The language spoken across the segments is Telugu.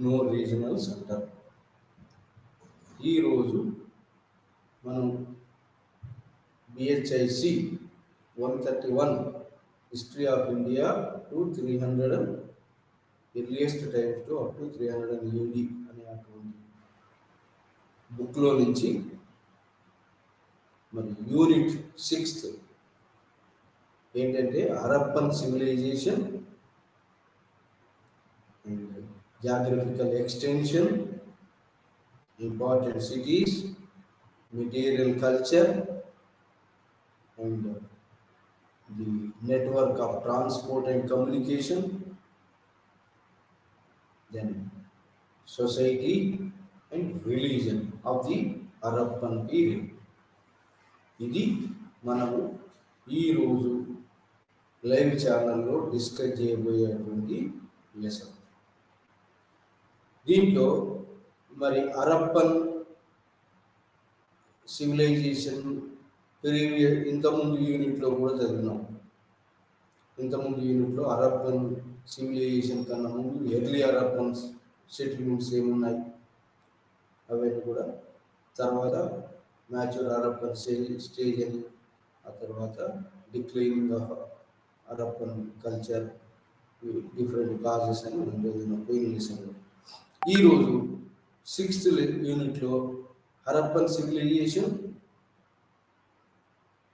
No regional centre. ఈరోజు మనం BHIC 131 history of India to 300 earliest times to up to 300 AD అనే అటువంటి బుక్లో నుంచి మరి యూనిట్ 6 ఏంటంటే Harappan civilization and geographical extension, important cities, material culture and the network of transport and communication, then society and religion of the Harappan period. ఇది మనము ఈరోజు లైవ్ ఛానల్లో డిస్కస్ చేయబోయేటువంటి లెసన్. దీంట్లో మరి హరప్పన్ సివిలైజేషన్ ఇంతకుముందు యూనిట్లో కూడా చదివినాం. ఇంతకుముందు యూనిట్లో హరప్పన్ సివిలైజేషన్ కన్నా ముందు ఎర్లీ హరప్పన్ సెటిల్మెంట్స్ ఏమున్నాయి అవన్నీ కూడా, తర్వాత మ్యాచ్యూర్ హరప్పన్ స్టేజ్ అని, ఆ తర్వాత declining of Harappan culture, different causes అని మనం చదివినాం పోయిన లెసన్లో. ఈరోజు 6th యూనిట్లో హరప్పన్ సివిలైజేషన్,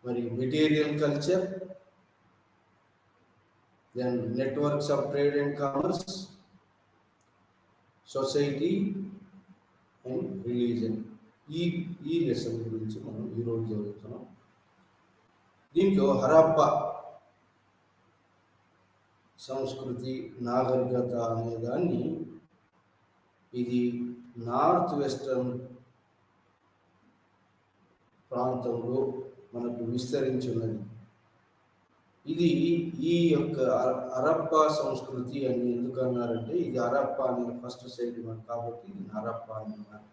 మరి material culture, then networks of trade and commerce, society and religion, ఈ లెసన్ గురించి మనం ఈరోజు చదువుతున్నాం. దీంట్లో హరప్ప సంస్కృతి నాగరికత అనేదాన్ని ఇది నార్త్ వెస్టర్న్ ప్రాంతంలో మనకు విస్తరించున్నది. ఇది ఈ యొక్క హరప్ప సంస్కృతి అని ఎందుకు అన్నారంటే, ఇది హరప్ప అనే ఫస్ట్ సెటిల్మెంట్ కాబట్టి ఇది హరప్ప అని అన్నారు.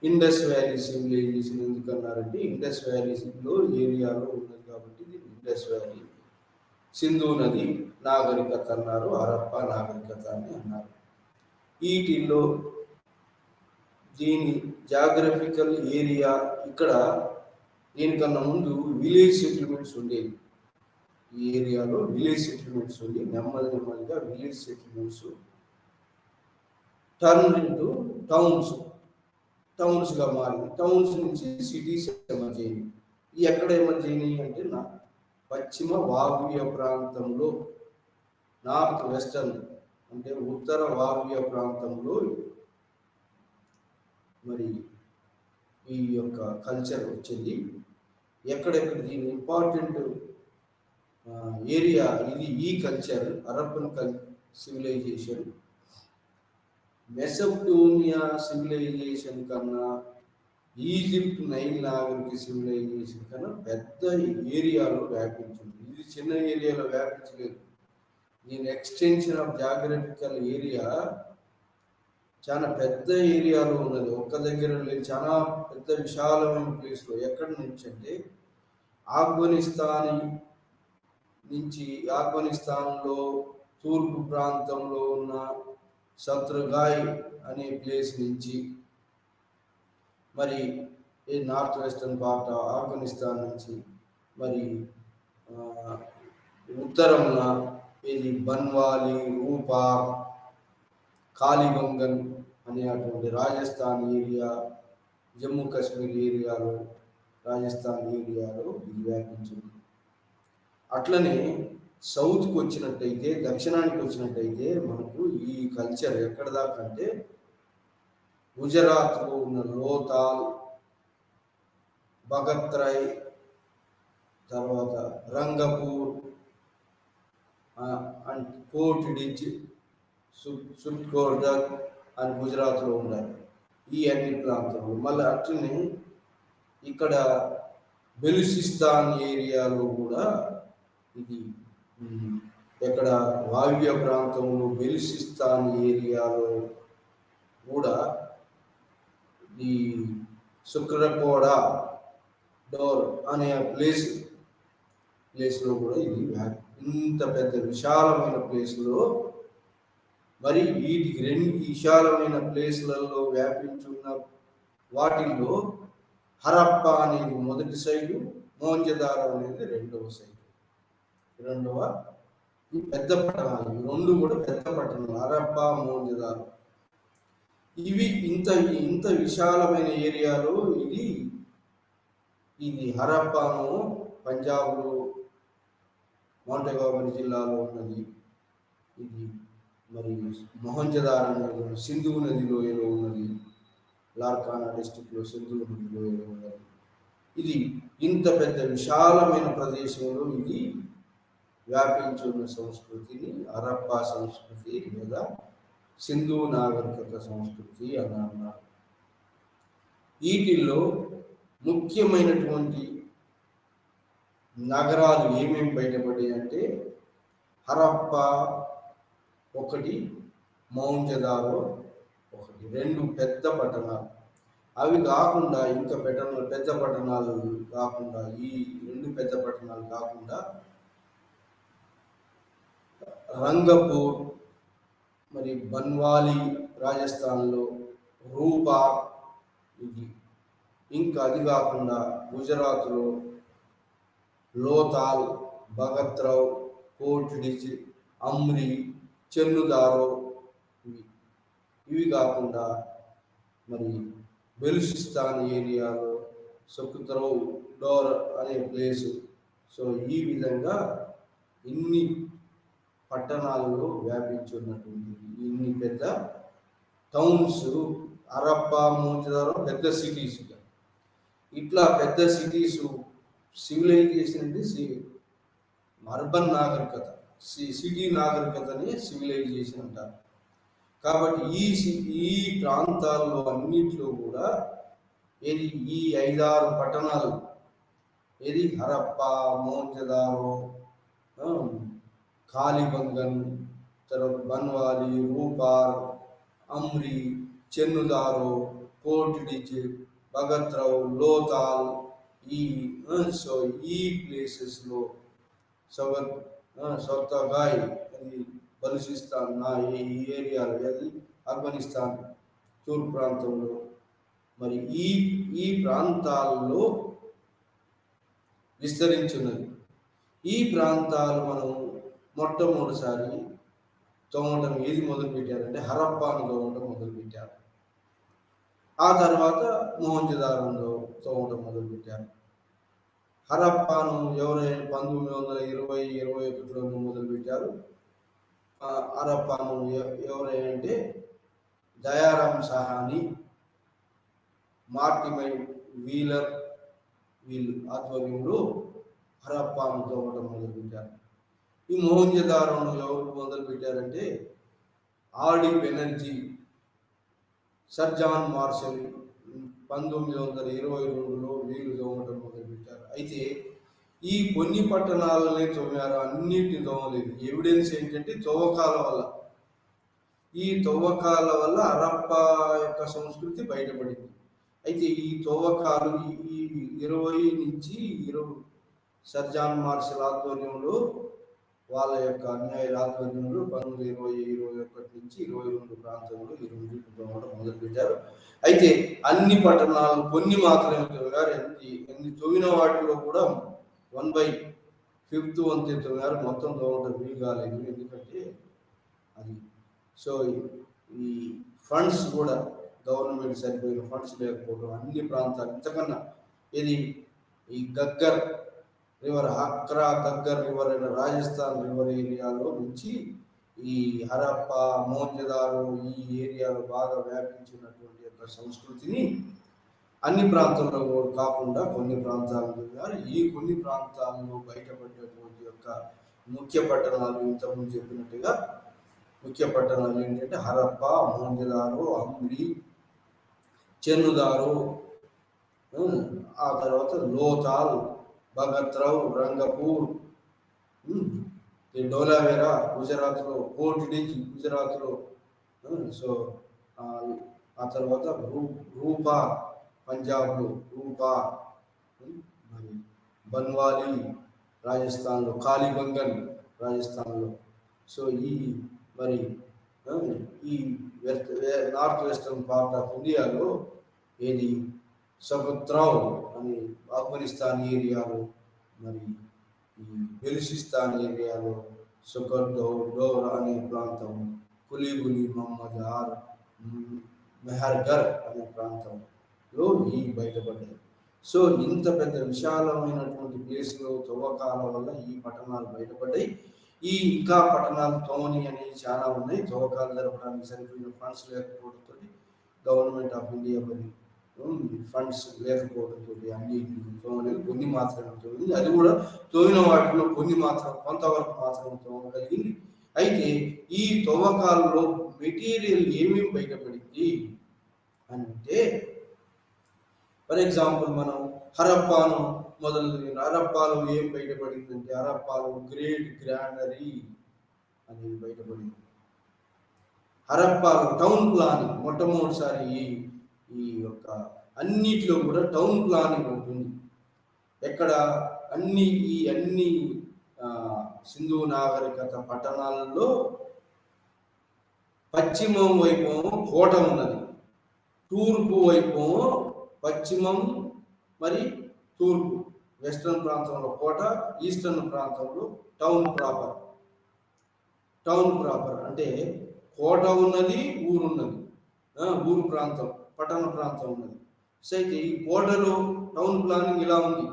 ఇండస్ వ్యాలీ సివిలైజేషన్ ఎందుకు అన్నారంటే, ఇండస్ వ్యాలీలో ఏరియాలో ఉన్నది కాబట్టి ఇది ఇండస్ వ్యాలీ. సింధు నది నాగరికత అన్నారు, హరప్ప నాగరికత అని అన్నారు. వీటిల్లో దీని జాగ్రఫికల్ ఏరియా, ఇక్కడ దీనికన్నా ముందు విలేజ్ సెటిల్మెంట్స్ ఉండేవి. ఈ ఏరియాలో విలేజ్ సెటిల్మెంట్స్ ఉంది. నెమ్మదిగా విలేజ్ సెటిల్మెంట్స్ టర్న్ ఇంటూ టౌన్స్గా మారింది. టౌన్స్ నుంచి సిటీస్ ఎమర్జ్ అయినాయి. ఎక్కడ ఎమర్జ్ అయినాయి అంటే పశ్చిమ వాయువ్య ప్రాంతంలో, నార్త్ వెస్టర్న్ అంటే ఉత్తర వాయువ్య ప్రాంతంలో మరి ఈ యొక్క కల్చర్ వచ్చింది. ఎక్కడెక్కడ దీని ఇంపార్టెంట్ ఏరియా ఇది. ఈ culture Harappan civilization Mesopotamia civilization కన్నా, ఈజిప్ట్ నైల్ నాగరిక సివిలైజేషన్ కన్నా పెద్ద ఏరియాలో వ్యాపించింది. ఇది చిన్న ఏరియాలో వ్యాపించలేదు. దీని ఎక్స్టెన్షన్ ఆఫ్ జాగ్రఫికల్ ఏరియా చాలా పెద్ద ఏరియాలో ఉన్నది. ఒక్క దగ్గర లేదు, చాలా పెద్ద విశాలమైన ప్లేస్లో. ఎక్కడి నుంచి అంటే ఆఫ్ఘనిస్తాన్లో తూర్పు ప్రాంతంలో ఉన్న శత్రుగాయ్ అనే ప్లేస్ నుంచి, మరి నార్త్ వెస్టర్న్ పార్ట్ ఆఫ్ఘనిస్తాన్ నుంచి, మరి ఉత్తరంలో ఇది బన్వాలి, రూపా, కాలిబంగన్ అనే అటువంటి రాజస్థాన్ ఏరియా, జమ్మూ కాశ్మీర్ ఏరియాలో, రాజస్థాన్ ఏరియాలో ఇది వ్యాపించింది. అట్లనే సౌత్కి వచ్చినట్టయితే, దక్షిణానికి వచ్చినట్టయితే మనకు ఈ కల్చర్ ఎక్కడ దాకా అంటే గుజరాత్లో ఉన్న లోతాల్, బగత్రాయ్, తర్వాత రంగపూర్ అండ్ కోటిడిజ్, సుట్కోర్డర్ అని గుజరాత్లో ఉన్నాయి. ఈ అన్ని ప్రాంతాలు. మళ్ళీ అట్లనే ఇక్కడ బెలుచిస్తాన్ ఏరియాలో కూడా ఇది, ఇక్కడ వాయువ్య ప్రాంతంలో బెలుచిస్తాన్ ఏరియాలో కూడా ఈ శుక్రకోడ డోర్ అనే ప్లేస్లో కూడా ఇది ఇంత పెద్ద విశాలమైన ప్లేస్లో మరి వీటికి రెండు విశాలమైన ప్లేస్లలో వ్యాపించున్న వాటిల్లో హరప్ప అనేది మొదటి సైటు, మోహంజదారో అనేది రెండవ సైటు. ఈ పెద్ద పట్టణాలు రెండు కూడా పెద్ద పట్టణాలు, హరప్ప, మోహంజదారో. ఇవి ఇంత విశాలమైన ఏరియాలో ఇది హరప్పాను పంజాబ్లో మౌంటగాబరి జిల్లాలో ఉన్నది. ఇది మరి మొహంజదారో అనేది సింధు నది లోయలో ఉన్నది, లార్కానా డిస్టిక్లో సింధు నది లోయలో ఉన్నది. ఇది ఇంత పెద్ద విశాలమైన ప్రదేశంలో ఇది వ్యాపించి ఉన్న సంస్కృతిని హరప్పా సంస్కృతి లేదా సింధు నాగరికత సంస్కృతి అని అన్నారు. వీటిల్లో ముఖ్యమైనటువంటి నగరాలు ఏమేమి బయటపడ్డాయి అంటే హరప్పా ఒకటి, మౌంజదారో ఒకటి, రెండు పెద్ద పట్టణాలు. అవి కాకుండా ఇంకా పెద్ద పట్టణాలు కాకుండా, ఈ రెండు పెద్ద పట్టణాలు కాకుండా రంగపూర్, మరి బన్వాలి రాజస్థాన్లో, రూపా, ఇది ఇంకా అది కాకుండా గుజరాత్లో లోతాల్, భగత్రావ్, కోట్డిజ్, అమ్రి, చెన్నుదారో, ఇవి కాకుండా మరి బెలుచిస్తాన్ ఏరియాలో సకుత్రవ్ డోర్ అనే ప్లేసు. సో ఈ విధంగా ఇన్ని పట్టణాలలో వ్యాపించి ఉన్నటువంటిది, ఇన్ని పెద్ద టౌన్స్ హరప్పా, మోహంజదారో పెద్ద సిటీస్. ఇట్లా పెద్ద సిటీస్ సివిలైజేషన్ అంటే అర్బన్ నాగరికత, సిటీ నాగరికతని సివిలైజేషన్ అంటారు. కాబట్టి ఈ ప్రాంతాల్లో అన్నింటిలో కూడా ఈ 5-6 పట్టణాలు హరప్పా, మోహంజదారో, కాలిబంగన్, తర్వాత బన్వాలి, రూపార్, అమ్రి, చెన్నుదారో, కోట్డిజ్, భగత్రావ్, లోతాల్, ఈ ప్లేసెస్లో సౌతగాయ్, అది బలుచిస్తాన్ ఈ ఏరియాలో, అది ఆఫ్ఘనిస్తాన్ తూర్పు ప్రాంతంలో, మరి ఈ ప్రాంతాల్లో విస్తరించున్నది. ఈ ప్రాంతాలు మనం మొట్టమొదటిసారి తోమటం ఏది మొదలుపెట్టారంటే హరప్పాను తోమటం మొదలుపెట్టారు. ఆ తర్వాత మోహంజదారోలో తోమటం మొదలుపెట్టారు. హరప్పాను ఎవరైనా 1920-21లో మొదలుపెట్టారు. హరప్పాను ఎవరైనా అంటే దయారాం సహాని, మార్టిమై వీలర్, వీళ్ళు ఆధ్వర్యంలో హరప్పాను తోమటం మొదలుపెట్టారు. ఈ మోహంజదారోను ఎవరు మొదలుపెట్టారంటే R D Banerjee, sir John Marshall 1922లో వీళ్ళు తోమటం మొదలుపెట్టారు. అయితే ఈ కొన్ని పట్టణాలనే తోమారు, అన్నిటిని తోమలేదు. ఎవిడెన్స్ ఏంటంటే తవ్వకాల వల్ల, ఈ తవ్వకాల వల్ల హరప్పా యొక్క సంస్కృతి బయటపడింది. అయితే ఈ తవ్వకాలు ఈ 20 సర్ జాన్ మార్షల్ ఆధ్వర్యంలో, వాళ్ళ యొక్క అన్యాయుల ఆధ్వర్యంలో 1920-21 నుంచి 22 ప్రాంతంలో ఈ రెండింటిని తోమడం మొదలుపెట్టారు. అయితే అన్ని పట్టణాలు కొన్ని మాత్రమే తవ్వారు. ఎన్ని తవ్విన వాటిలో కూడా 1/5 వంతు తవ్వారు. మొత్తం తవ్వడం వీలు కాలేదు, ఎందుకంటే అది ఈ ఫండ్స్ కూడా గవర్నమెంట్ సరిపోయిన ఫండ్స్ లేకపోవడం, అన్ని ప్రాంతాలు ఇంతకన్నా ఈ గగ్గర్ రివర్, హక్రా గగ్గర్ రివర్ అయిన రాజస్థాన్ రివర్ ఏరియాలో నుంచి ఈ హరప్పా, మోహంజదారో ఈ ఏరియాలో బాగా వ్యాపించినటువంటి యొక్క సంస్కృతిని అన్ని ప్రాంతాల్లో కాకుండా కొన్ని ప్రాంతాల్లో, ఈ కొన్ని ప్రాంతాల్లో బయటపడినటువంటి యొక్క ముఖ్య పట్టణాలు ఇంతకుముందు చెప్పినట్టుగా ముఖ్య పట్టణాలు ఏంటంటే హరప్పా, మోహంజదారో, అమ్రి, చెన్నుదారో, ఆ తర్వాత లోతాల్, భగత్రావ్, రంగపూర్, డోలావేరా గుజరాత్లో, కోట్డిజ్ గుజరాత్లో, సో ఆ తర్వాత రూపా పంజాబ్లో, రూపా, మరి బన్వాలి రాజస్థాన్లో, కాలిబంగన్ రాజస్థాన్లో. సో మరి ఆ, ఈ నార్త్ వెస్టర్న్ పార్ట్ ఆఫ్ ఇండియాలో ఏది సముద్రావ్ అని ఆఫ్ఘనిస్తాన్ ఏరియాలో, మరి ఈ బెలుచిస్తాన్ ఏరియాలో డోరా అనే ప్రాంతం, కులీగులి మహమ్మద్ మెహర్గర్ అనే ప్రాంతంలో ఈ బయటపడ్డాయి. సో ఇంత పెద్ద విశాలమైనటువంటి ప్లేస్లో తవ్వకాల వల్ల ఈ పట్టణాలు బయటపడ్డాయి. ఈ ఇంకా పట్టణాలు తోమని అనేవి చాలా ఉన్నాయి. తవ్వకాలు జరపడానికి సరిపోయిన ఫండ్స్ లేకపోవడంతో గవర్నమెంట్ ఆఫ్ ఇండియా మరి ఫండ్స్ లేకపోవడంతో అన్నింటినీ తోమలేదు. కొన్ని మాత్రమే తోమింది. అది కూడా తోమిన వాటిలో కొన్ని మాత్రం కొంతవరకు మాత్రం తోమగలిగింది. అయితే ఈ తవ్వకాలలో మెటీరియల్ ఏమేమి బయటపడింది అని అంటే, ఫర్ ఎగ్జాంపుల్ మనం హరప్పాను మొదలు, హరప్పాలో ఏం బయటపడిందంటే హరప్పాలో గ్రేట్ గ్రానరీ అనేది బయటపడింది. హరప్పాలో టౌన్ ప్లానింగ్ మొట్టమొదటిసారి ఈ యొక్క అన్నిటిలో కూడా టౌన్ ప్లానింగ్ ఉంటుంది. ఎక్కడ అన్ని సింధు నాగరికత పట్టణాలలో పశ్చిమం వైపు కోట ఉన్నది, తూర్పు వైపు పశ్చిమం మరి తూర్పు, వెస్టర్న్ ప్రాంతంలో కోట, ఈస్టర్న్ ప్రాంతంలో టౌన్ ప్రాపర్ అంటే కోట ఉన్నది, ఊరున్నది, ఊరు ప్రాంతం, పట్టణ ప్రాంతం ఉన్నది. సో అయితే ఈ కోటలో టౌన్ ప్లానింగ్ ఇలా ఉంది.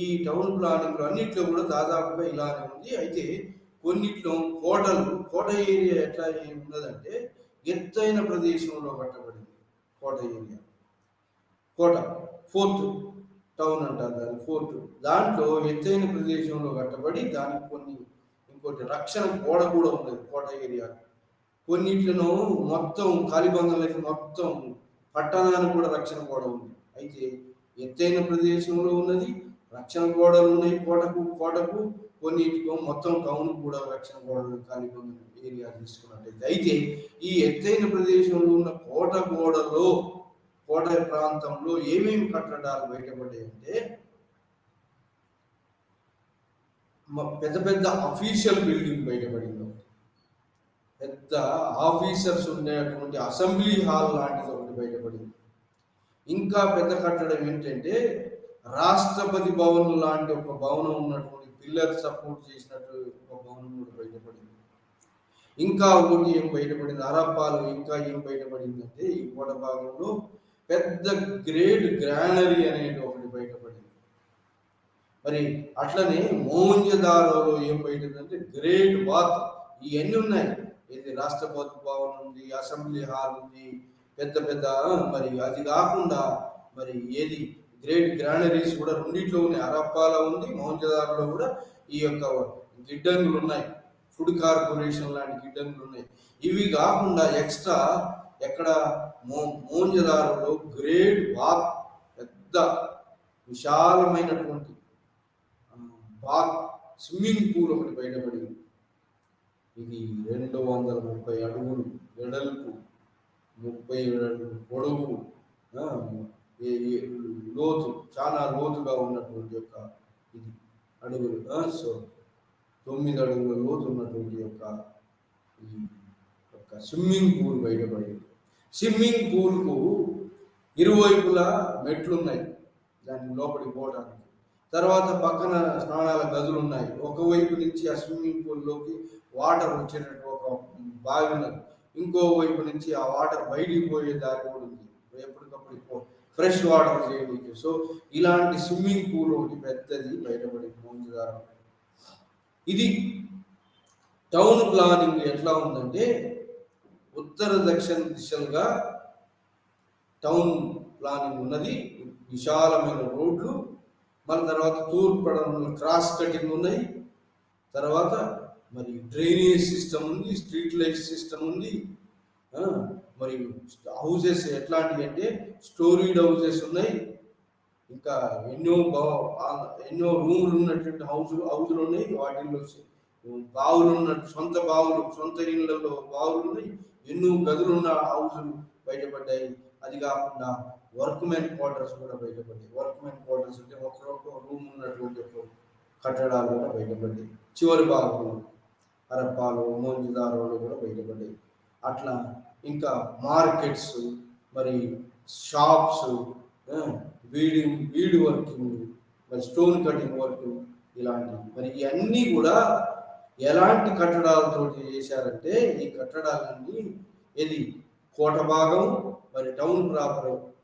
ఈ టౌన్ ప్లానింగ్ అన్నిట్లో కూడా దాదాపుగా ఇలానే ఉంది. అయితే కొన్నిట్లో కోట ఏరియా ఎట్లా ఉన్నదంటే ఎత్తైన ప్రదేశంలో కట్టబడింది కోట ఏరియా. కోట ఫోర్ట్ టౌన్ అంటారు దాన్ని, ఫోర్ట్. దాంట్లో ఎత్తైన ప్రదేశంలో కట్టబడి దానికి ఇంకోటి రక్షణ గోడ కూడా ఉన్నది కోట ఏరియా. కొన్నిట్లను మొత్తం కాలిబంగలకి మొత్తం పట్టణానికి కూడా రక్షణ గోడ ఉంది. అయితే ఎత్తైన ప్రదేశంలో ఉన్నది, రక్షణ గోడలు ఉన్నాయి కోటకు కొన్నిటికో మొత్తం టౌన్ కూడా రక్షణ గోడలు కాలిబంగల ఏరియా తీసుకున్నట్టయితే. అయితే ఈ ఎత్తైన ప్రదేశంలో ఉన్న కోట ప్రాంతంలో ఏమేమి కట్టడాలు బయటపడ్డాయి అంటే పెద్ద పెద్ద అఫీషియల్ బిల్డింగ్ బయటపడింది. పెద్ద ఆఫీసర్స్ ఉండేటువంటి అసెంబ్లీ హాల్ లాంటిది ఒకటి బయటపడింది. ఇంకా పెద్ద కట్టడం ఏంటంటే రాష్ట్రపతి భవన్ లాంటి ఒక భవనం ఉన్నటువంటి పిల్లర్ సపోర్ట్ చేసినట్టు ఒక భవనం కూడా బయటపడింది. ఇంకా ఒకటి ఏం బయటపడింది హరప్పాలో, ఇంకా ఏం బయటపడింది అంటే ఈ కోట భాగంలో పెద్ద గ్రేట్ గ్రానరీ అనేది ఒకటి బయటపడింది. మరి అట్లనే మోహంజదారోలో ఏం బయటపడిందంటే గ్రేట్ బాత్. ఇవన్నీ ఉన్నాయి. ఇది రాష్ట్రపతి భవన్ ఉంది, అసెంబ్లీ హాల్ ఉంది, పెద్ద మరి అది కాకుండా మరి ఏది గ్రేట్ గ్రానరీస్ కూడా రెండిట్లో ఉన్నాయి. హరప్పాలో ఉంది, మోహంజదారోలో కూడా ఈ యొక్క గిడ్డంగులు ఉన్నాయి, ఫుడ్ కార్పొరేషన్ లాంటి గిడ్డంగులు ఉన్నాయి. ఇవి కాకుండా ఎక్స్ట్రా ఎక్కడ మోహంజదారోలో గ్రేట్ బాత్, పెద్ద విశాలమైనటువంటి బాత్ స్విమ్మింగ్ పూల్ ఒకటి బయటపడింది. ఇది 230 అడుగులు వెడల్పు, 30 అడుగులు పొడవు, లోతు, చాలా లోతుగా ఉన్నటువంటి యొక్క ఇది అడుగులు. సో 9 అడుగుల లోతు ఉన్నటువంటి యొక్క ఈ యొక్క స్విమ్మింగ్ పూల్ బయటపడింది. స్విమ్మింగ్ పూల్కు ఇరువైపులా మెట్లున్నాయి దాని లోపలికి పోవడానికి. తర్వాత పక్కన స్నానాల గదులు ఉన్నాయి. ఒకవైపు నుంచి ఆ స్విమ్మింగ్ పూల్లోకి వాటర్ వచ్చేటట్టు ఒక బావి ఉన్నది, ఇంకో వైపు నుంచి ఆ వాటర్ బయటికి పోయే దారి కూడా ఉంది, ఎప్పటికప్పుడు ఫ్రెష్ వాటర్ చేయడానికి. సో ఇలాంటి స్విమ్మింగ్ పూల్ ఒకటి పెద్దది బయటపడింది మోహంజదారో. ఇది టౌన్ ప్లానింగ్ ఎట్లా ఉందంటే ఉత్తర దక్షిణ దిశలుగా టౌన్ ప్లానింగ్ ఉన్నది. విశాలమైన రోడ్లు, మళ్ళీ తర్వాత తూర్పు పడమలు క్రాస్ కటింగ్ ఉన్నాయి. తర్వాత మరి డ్రైనేజ్ సిస్టమ్ ఉంది, స్ట్రీట్ లైట్ సిస్టమ్ ఉంది. మరి హౌసెస్ ఎట్లాంటివి అంటే స్టోరీడ్ హౌసెస్ ఉన్నాయి. ఇంకా ఎన్నో రూములు ఉన్నటువంటి హౌజులు ఉన్నాయి. వాటిల్లో బావులు ఉన్నట్టు సొంత ఇళ్లలో బావులు ఉన్నాయి. ఎన్నో గదులున్న హౌజులు బయటపడ్డాయి. అది కాకుండా వర్క్మెన్ క్వార్టర్స్ కూడా బయటపడ్డాయి. వర్క్మెన్ క్వార్టర్స్ అంటే ఒక్కొక్క రూమ్ ఉన్నటువంటి కట్టడాలు కూడా బయటపడ్డాయి. చివరి భాగంలో హరప్పాలో, మోహంజదారోలో కూడా బయటపడ్డాయి. అట్లా ఇంకా మార్కెట్స్, మరి షాప్స్, వీడ్ వర్కింగ్, మరి స్టోన్ కటింగ్ వర్క్, ఇలాంటివి. మరి ఇవన్నీ కూడా ఎలాంటి కట్టడాలతో చేశారంటే ఈ కట్టడాలన్నీ ఇది కోట భాగం, మరి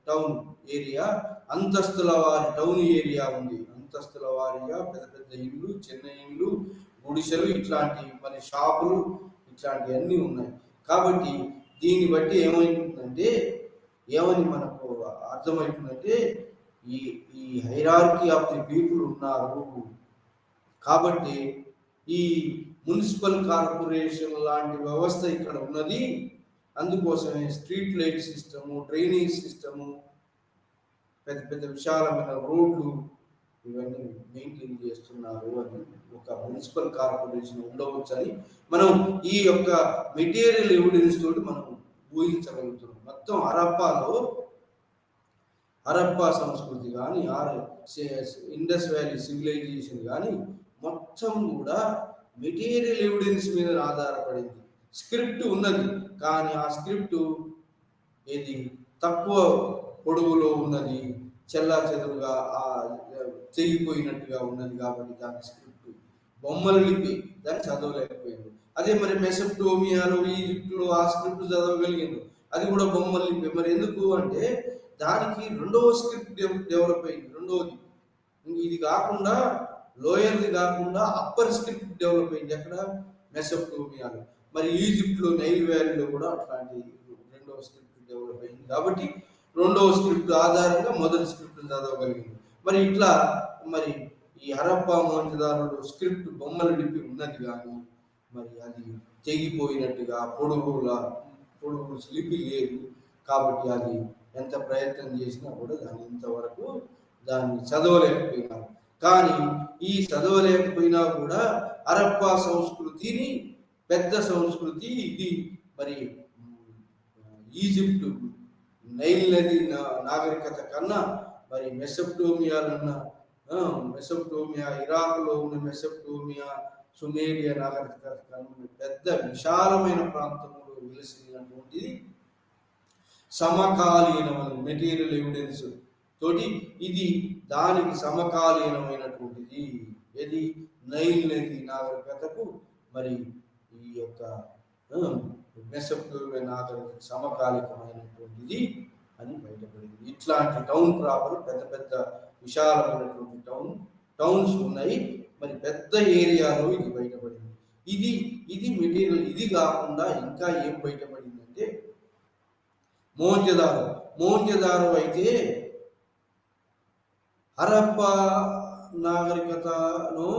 టౌన్ ఏరియా, అంతస్తుల వారి టౌన్ ఏరియా ఉంది. అంతస్తుల వారిగా పెద్ద పెద్ద ఇల్లు, చిన్న ఇల్లు, గుడిసెలు, ఇట్లాంటి మరి షాపులు, ఇట్లాంటివన్నీ ఉన్నాయి. కాబట్టి దీన్ని బట్టి ఏమని మనకు అర్థమవుతుందంటే ఈ ఈ హైరార్కీ ఆఫ్ ది పీపుల్ ఉన్నారు. కాబట్టి ఈ మున్సిపల్ కార్పొరేషన్ లాంటి వ్యవస్థ ఇక్కడ ఉన్నది. అందుకోసమే street light system, drainage system, పెద్ద పెద్ద విశాలమైన రోడ్లు ఇవన్నీ మెయింటైన్ చేస్తున్నారు అని ఒక మున్సిపల్ కార్పొరేషన్ ఉండవచ్చని మనం ఈ యొక్క మెటీరియల్ ఎవిడెన్స్ తోటి మనం ఊహించగలుగుతున్నాం. మొత్తం హరప్పా సంస్కృతి కానీ, ఇండస్ వ్యాలీ సివిలైజేషన్ కానీ మొత్తం కూడా మెటీరియల్ ఎవిడెన్స్ మీద ఆధారపడింది. స్క్రిప్ట్ ఉన్నది, కానీ ఆ స్క్రిప్ట్ ఏది తక్కువ పొడవులో ఉన్నది, చెల్లా చెదురుగా తెగిపోయినట్టుగా ఉన్నది. కాబట్టి దాని స్క్రిప్ట్ బొమ్మల లిపి, దాన్ని చదవలేకపోయింది. అదే మరి మెసొపొటేమియాలో, ఈజిప్ట్లో ఆ స్క్రిప్ట్ చదవగలిగింది, అది కూడా బొమ్మల లిపి. మరి ఎందుకు అంటే దానికి రెండవ స్క్రిప్ట్ డెవలప్ అయింది. రెండవది ఇది కాకుండా, లోయర్ది కాకుండా అప్పర్ స్క్రిప్ట్ డెవలప్ అయింది. ఎక్కడ? మెసొపొటేమియాలో. మరి ఈజిప్ట్లో నైల్ వ్యాలీలో కూడా అట్లాంటి రెండవ స్క్రిప్ట్ డెవలప్ అయింది. కాబట్టి రెండవ స్క్రిప్ట్ ఆధారంగా మొదటి స్క్రిప్ట్ చదవగలిగింది. మరి ఇట్లా మరి ఈ హరప్పా మొహంజదారోలో స్క్రిప్ట్ బొమ్మల లిపి ఉన్నది, కానీ మరి అది తెగిపోయినట్టుగా పొడుగు లిపి లేదు. కాబట్టి అది ఎంత ప్రయత్నం చేసినా కూడా దాన్ని చదవలేకపోయినారు. కానీ ఈ చదవలేకపోయినా కూడా హరప్పా సంస్కృతిని పెద్ద సంస్కృతి ఇది. మరి ఈజిప్టు నైల్ నది నాగరికత కన్నా మరి మెసొపొటేమియా, ఇరాక్లో ఉన్న మెసొపొటేమియా, సుమేరియా నాగరికత కన్నా పెద్ద విశాలమైన ప్రాంతంలో వెలిసినటువంటిది. సమకాలీనమైన మెటీరియల్ ఎవిడెన్స్ తోటి ఇది దానికి సమకాలీనమైనటువంటిది. ఇది నైల్ నది నాగరికతకు మరి ఈ యొక్క మెసొపొటేమియా నాగరికత సమకాలికమైనటువంటిది అని బయటపడింది. ఇట్లాంటి టౌన్ ప్రాపర్ పెద్ద పెద్ద విశాలమైనటువంటి టౌన్స్ ఉన్నాయి. మరి పెద్ద ఏరియాలో ఇది బయటపడింది. ఇది మెటీరియల్. ఇది కాకుండా ఇంకా ఏం బయటపడిందంటే మోహంజదారో అయితే హరప్పా నాగరికతను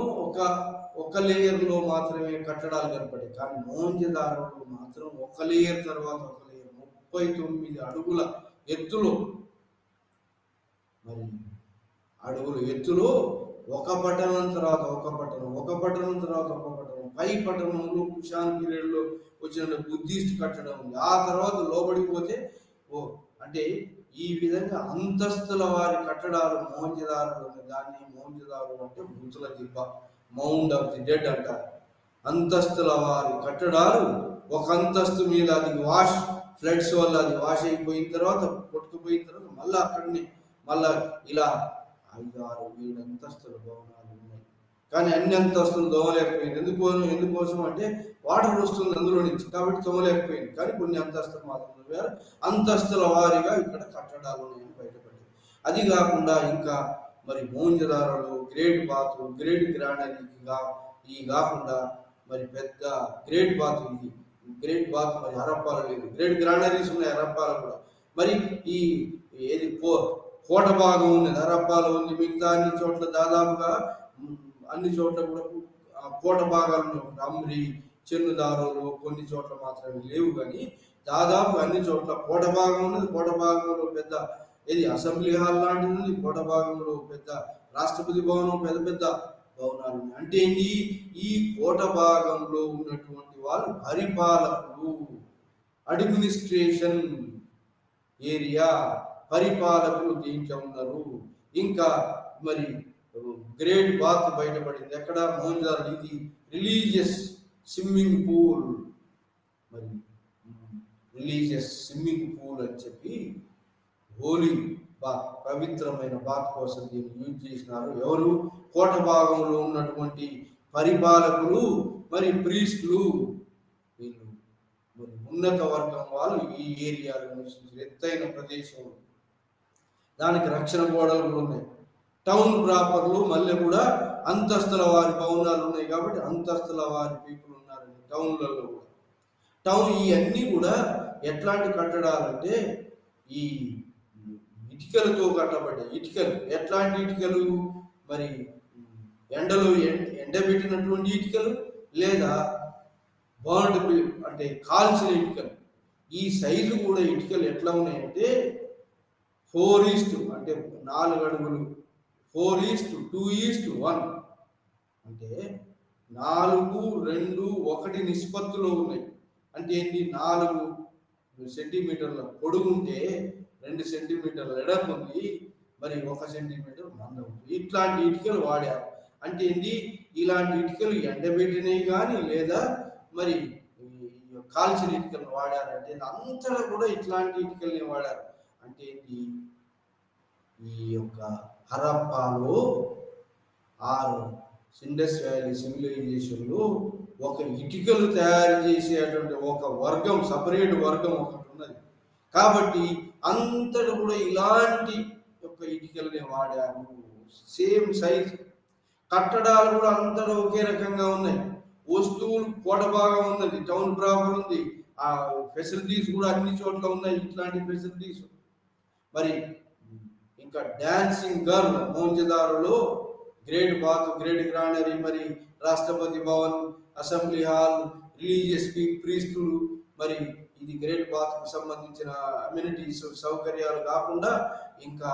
ఒక లేయర్లో మాత్రమే కట్టడాలు కనపడాయి. కానీ మోహంజదారోలో మాత్రం ఒక లేయర్ తర్వాత ఒక లేయర్ 39 అడుగుల ఎత్తులో, మరి అడుగుల ఎత్తులో ఒక పట్టణం తర్వాత ఒక పట్టణం, ఒక పట్టణం తర్వాత ఒక పట్టణం, పై పట్టణంలో కుషాన్ పీరియడ్లో వచ్చిన బుద్ధిస్ట్ కట్టడం ఉంది. ఆ తర్వాత లోబడిపోతే అంటే ఈ విధంగా అంతస్తుల వారి కట్టడాలు మోహంజదారోలో. దాన్ని మోహంజదారో అంటే మృతుల దిబ్బ, మౌండ్ ఆఫ్ ది డెడ్ అంటారు. అంతస్తుల వారి కట్టడాలు, ఒక అంతస్తు మీద అది ఫ్లడ్స్ వల్ల అది వాష్ అయిపోయిన తర్వాత, కొట్టుకుపోయిన తర్వాత మళ్ళీ అక్కడిని ఇలా 5, 6, 7 అంతస్తుల భవనాలు ఉన్నాయి. కానీ అన్ని అంతస్తులు తోమలేకపోయింది. ఎందుకోసం అంటే వాటర్ వస్తుంది అందులో నుంచి, కాబట్టి తోమలేకపోయింది. కానీ కొన్ని అంతస్తులు మాత్రం అంతస్తుల వారిగా ఇక్కడ కట్టడాలు ఉన్నాయని బయటపడింది. అది కాకుండా ఇంకా మరి మోహంజదారోలో గ్రేట్ బాత్, గ్రేట్ గ్రానరీగా ఈ కాకుండా మరి పెద్ద గ్రేట్ బాత్ మరి హరప్పాలో లేదు. గ్రేట్ గ్రానరీస్ ఉన్నాయి హరప్పాలో కూడా. మరి ఏది కోట భాగం ఉన్నది హరప్పాలో ఉంది. మిగతా అన్ని చోట్ల దాదాపుగా అన్ని చోట్ల కూడా కోట భాగాలు అమ్రి, చెన్నుదారోలో కొన్ని చోట్ల మాత్రమే లేవు. కానీ దాదాపు అన్ని చోట్ల కోట భాగం ఉన్నది. కోట భాగంలో పెద్ద అసెంబ్లీ హాల్ లాంటిది ఉంది. కోట భాగంలో పెద్ద రాష్ట్రపతి భవనం, పెద్ద పెద్ద భవనాలు ఉన్నాయి. అంటే ఈ కోట భాగంలో ఉన్నటువంటి వాళ్ళు పరిపాలకులు, అడ్మినిస్ట్రేషన్ ఏరియా పరిపాలకులు దీంట్లో ఉన్నారు. ఇంకా మరి గ్రేట్ బాత్ బయటపడింది. ఎక్కడ? మోహంజదారో. ఇది రిలీజియస్ స్విమ్మింగ్ పూల్. మరి రిలీజియస్ స్విమ్మింగ్ పూల్ అని చెప్పి హోలీ బాత్, పవిత్రమైన బాత్ కోసం దీన్ని యూజ్ చేసినారు. ఎవరు? కోట భాగంలో ఉన్నటువంటి పరిపాలకులు, మరి ప్రీస్టులు, వీళ్ళు మరి ఉన్నత వర్గం వాళ్ళు ఈ ఏరియాలో నివసించారు. ఎత్తైన ప్రదేశం, దానికి రక్షణ గోడలు కూడా ఉన్నాయి. టౌన్ ప్రాపర్లు మళ్ళీ కూడా అంతస్తుల వారి భవనాలు ఉన్నాయి కాబట్టి అంతస్తుల వారి పీపుల్ ఉన్నారండి టౌన్లలో కూడా. టౌన్ ఇవన్నీ కూడా ఎట్లాంటి కట్టడాలంటే ఈ ఇటుకలతో కట్టబడ్డాయి. ఇటుకలు ఎట్లాంటి ఇటుకలు? మరి ఎండలో ఎండబెట్టినటువంటి ఇటుకలు, లేదా బర్డ్ అంటే కాల్చిన ఇటుకలు. ఈ సైజు కూడా ఇటుకలు ఎట్లా ఉన్నాయంటే 4:, అంటే 4 అడుగులు, 4:2:1, అంటే 4:2:1 నిష్పత్తిలో ఉన్నాయి. అంటే ఏంటి? 4 సెంటీమీటర్ల పొడుగుంటే 2 సెంటీమీటర్ల ఎడపు ఉంది, మరి 1 సెంటీమీటర్ మందం ఉంది. ఇట్లాంటి ఇటుకలు వాడారు. అంటే ఏంటి? ఇలాంటి ఇటుకలు ఎండబెట్టినవి కానీ లేదా మరి కాల్చిన ఇటుకలు వాడారంటే అంతటా కూడా ఇట్లాంటి ఇటుకల్ని వాడారు. అంటే ఏంటి? ఈ యొక్క హరప్పాలో సిండస్ వ్యాలీ సివిలైజేషన్లో ఒక ఇటుకలు తయారు చేసేటువంటి ఒక వర్గం, సపరేట్ వర్గం ఒకటి ఉన్నది. కాబట్టి అంతటా కూడా ఇలాంటి యొక్క ఇటుకల్ని వాడారు. Same size. కట్టడాలు కూడా అంతటా ఒకే రకంగా ఉన్నాయి. వస్తువులు కోట భాగం ఉన్నది, టౌన్ ప్రాపర్ ఉంది, ఆ ఫెసిలిటీస్ కూడా అన్ని చోట్ల ఉన్నాయి. ఇట్లాంటి ఫెసిలిటీస్. మరి ఇంకా డాన్సింగ్ గర్ల్ మోంజదారులో గ్రేట్ బాత్, గ్రేట్ గ్రానరీ, మరి Rashtrapati Bhavan, assembly hall, religious ప్రీస్టులు, మరి ఇది గ్రేట్ బాత్కు సంబంధించిన అమ్యూనిటీస్ సౌకర్యాలు కాకుండా ఇంకా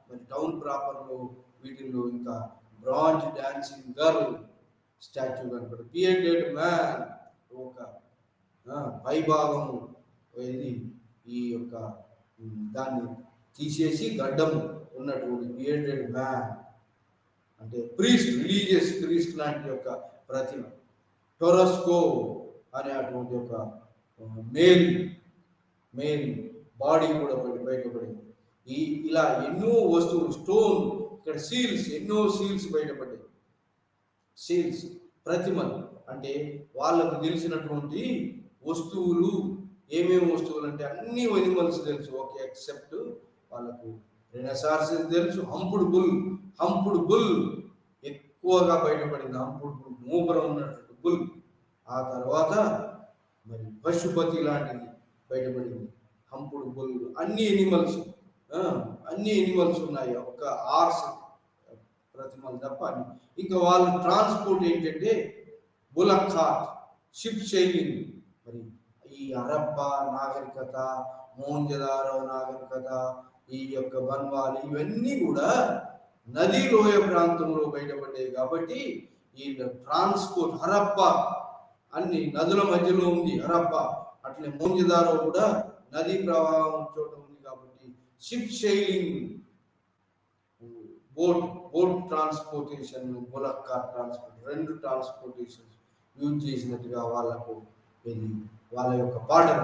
మరి టౌన్ ప్రాపర్లో వీటిల్లో ఇంకా బ్రాంజ్ డాన్సింగ్ గర్ల్ స్టాచ్యూ కనపడు. బియర్డెడ్ మ్యాన్, ఒక పైభాగము ఇది ఈ యొక్క దాన్ని తీసేసి గడ్డం ఉన్నటువంటి బియర్డెడ్ మ్యాన్, అంటే ప్రీస్ట్, రిలీజియస్ ప్రీస్ట్ లాంటి యొక్క ప్రతిమ. టొరస్కో అనే అటువంటి ఒక మేల్ బాడీ కూడా బయటపడింది. ఇలా ఎన్నో వస్తువులు, స్టోన్, ఇక్కడ సీల్స్, ఎన్నో సీల్స్ బయటపడ్డాయి. సీల్స్, ప్రతిమలు. అంటే వాళ్ళకు తెలిసినటువంటి వస్తువులు ఏమేమి వస్తువులు అంటే అన్ని ఎనిమల్స్ తెలుసు, ఓకే, ఎక్సెప్ట్ వాళ్ళకు రెనసార్స్ తెలుసు. హంపుడ్ బుల్ ఎక్కువగా బయటపడింది. హంపుడ్ బుల్, మూపరం ఉన్నటువంటి బుల్. ఆ తర్వాత మరి పశుపతి లాంటిది బయటపడింది. హంపుడ్ బుల్. అన్ని ఎనిమల్స్ ఉన్నాయి, ఒక ఆర్స్ ప్రతిమలు తప్ప అని. ఇంకా వాళ్ళ ట్రాన్స్పోర్ట్ ఏంటంటే బులక్ కార్ట్, షిప్ షైలింగ్. మరి ఈ హరప్పా నాగరికత, మోహంజదారో నాగరికత, ఈ యొక్క బన్వాలి, ఇవన్నీ కూడా నదీ లోయ ప్రాంతంలో బయటపడ్డాయి. కాబట్టి ఈ ట్రాన్స్పోర్ట్, హరప్పా అన్ని నదుల మధ్యలో ఉంది హరప్పా. అట్లే మోహంజదారో కూడా నదీ ప్రవాహం చోట ఉంది. కాబట్టి ship sailing, boat transportation, bullock car transport, 2 transportation use చేసినట్టుగా వాళ్ళకు ఇది వాళ్ళ యొక్క పాటలు,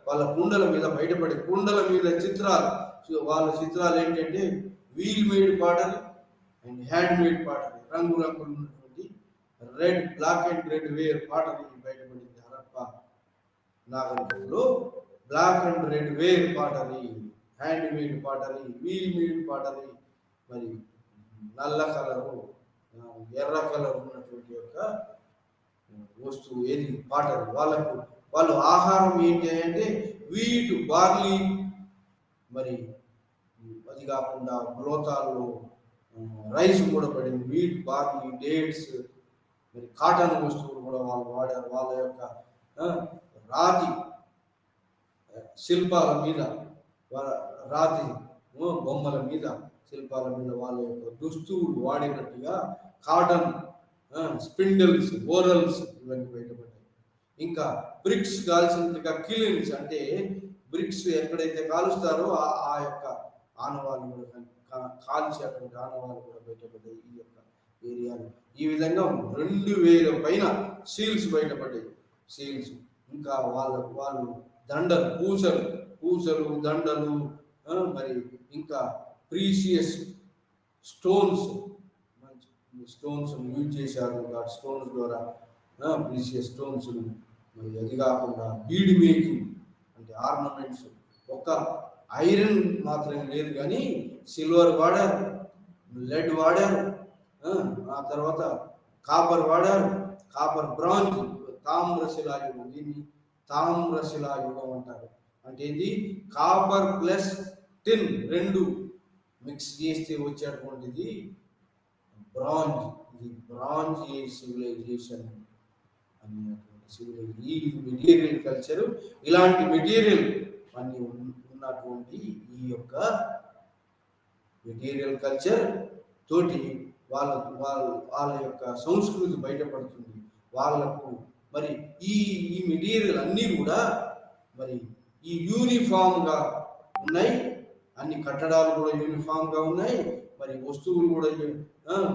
వాళ్ళ కుండల మీద బయటపడే కుండల మీద చిత్రాలు. వాళ్ళ చిత్రాలు ఏంటంటే వీల్ మేడ్ పాటలు అండ్ హ్యాండ్ మేడ్ పాటలు, రంగురంగులు ఉన్నటువంటి బ్లాక్ అండ్ రెడ్ వేర్ పాటలు బయటపడింది. హరప్పా నాగరికతలో బ్లాక్ అండ్ రెడ్ వేర్ పాటలు, హ్యాండ్ మేడ్ పాటలు, వీల్ మేడ్ పాటలు, మరి నల్ల కలరు, ఎర్ర కలర్ ఉన్నటువంటి యొక్క వస్తువు ఏది? పాటలు. వాళ్ళు ఆహారం ఏంటి అంటే వీట్, బార్లీ, మరి అది కాకుండా బ్లోతాల్లో రైస్ కూడా పడింది. వీట్, బార్లీ, డేట్స్, మరి కాటన్ వస్తువులు కూడా వాళ్ళు వాడారు. వాళ్ళ యొక్క రాతి శిల్పాల మీద, రాతి బొమ్మల మీద, శిల్పాల మీద వాళ్ళ యొక్క దుస్తువులు వాడినట్టుగా కాటన్, స్పిండిల్స్, ఓరల్స్ ఇవన్నీ బయటపడ్డాయి. ఇంకా బ్రిక్స్ కాల్చినట్టుగా కిలిన్స్, అంటే బ్రిక్స్ ఎక్కడైతే కాలుస్తారో ఆ యొక్క ఆనవాళ్ళు కూడా కాల్చేటువంటి ఆనవాళ్ళు కూడా బయటపడ్డాయి ఈ యొక్క ఏరియాలో. ఈ విధంగా 2000 పైన సీల్స్ బయటపడ్డాయి. సీల్స్. ఇంకా వాళ్ళు దండలు, పూసలు దండలు, మరి ఇంకా ప్రీసియస్ స్టోన్స్, మంచి స్టోన్స్ యూజ్ చేశారు. ఆ స్టోన్స్ ద్వారా ప్రీసియస్ స్టోన్స్. మరి అది కాకుండా బీడ్ మేకింగ్ అంటే ఆర్నమెంట్స్, ఒక ఐరన్ మాత్రమే లేదు కానీ సిల్వర్ వాడారు, లెడ్ వాడారు, ఆ తర్వాత కాపర్ వాడారు, కాపర్ బ్రాంజ్, తామ్రశిలాయుగం. దీన్ని తామ్రశిలాయుగం అంటారు. అంటే ఇది కాపర్ ప్లస్ టిన్ రెండు మిక్స్ చేస్తే వచ్చేటువంటిది బ్రాంజ్. ఇది బ్రాంజ్ ఏజ్ సివిలైజేషన్ అనేటువంటి సివిలైజేషన్. ఈ మెటీరియల్ కల్చర్, ఇలాంటి మెటీరియల్ అన్ని ఉన్నటువంటి ఈ యొక్క మెటీరియల్ కల్చర్ తోటి వాళ్ళ యొక్క సంస్కృతి బయటపడుతుంది వాళ్ళకు. మరి ఈ మెటీరియల్ అన్నీ కూడా మరి ఈ యూనిఫామ్గా ఉన్నాయి. అన్ని కట్టడాలు కూడా యూనిఫామ్గా ఉన్నాయి, మరి వస్తువులు కూడా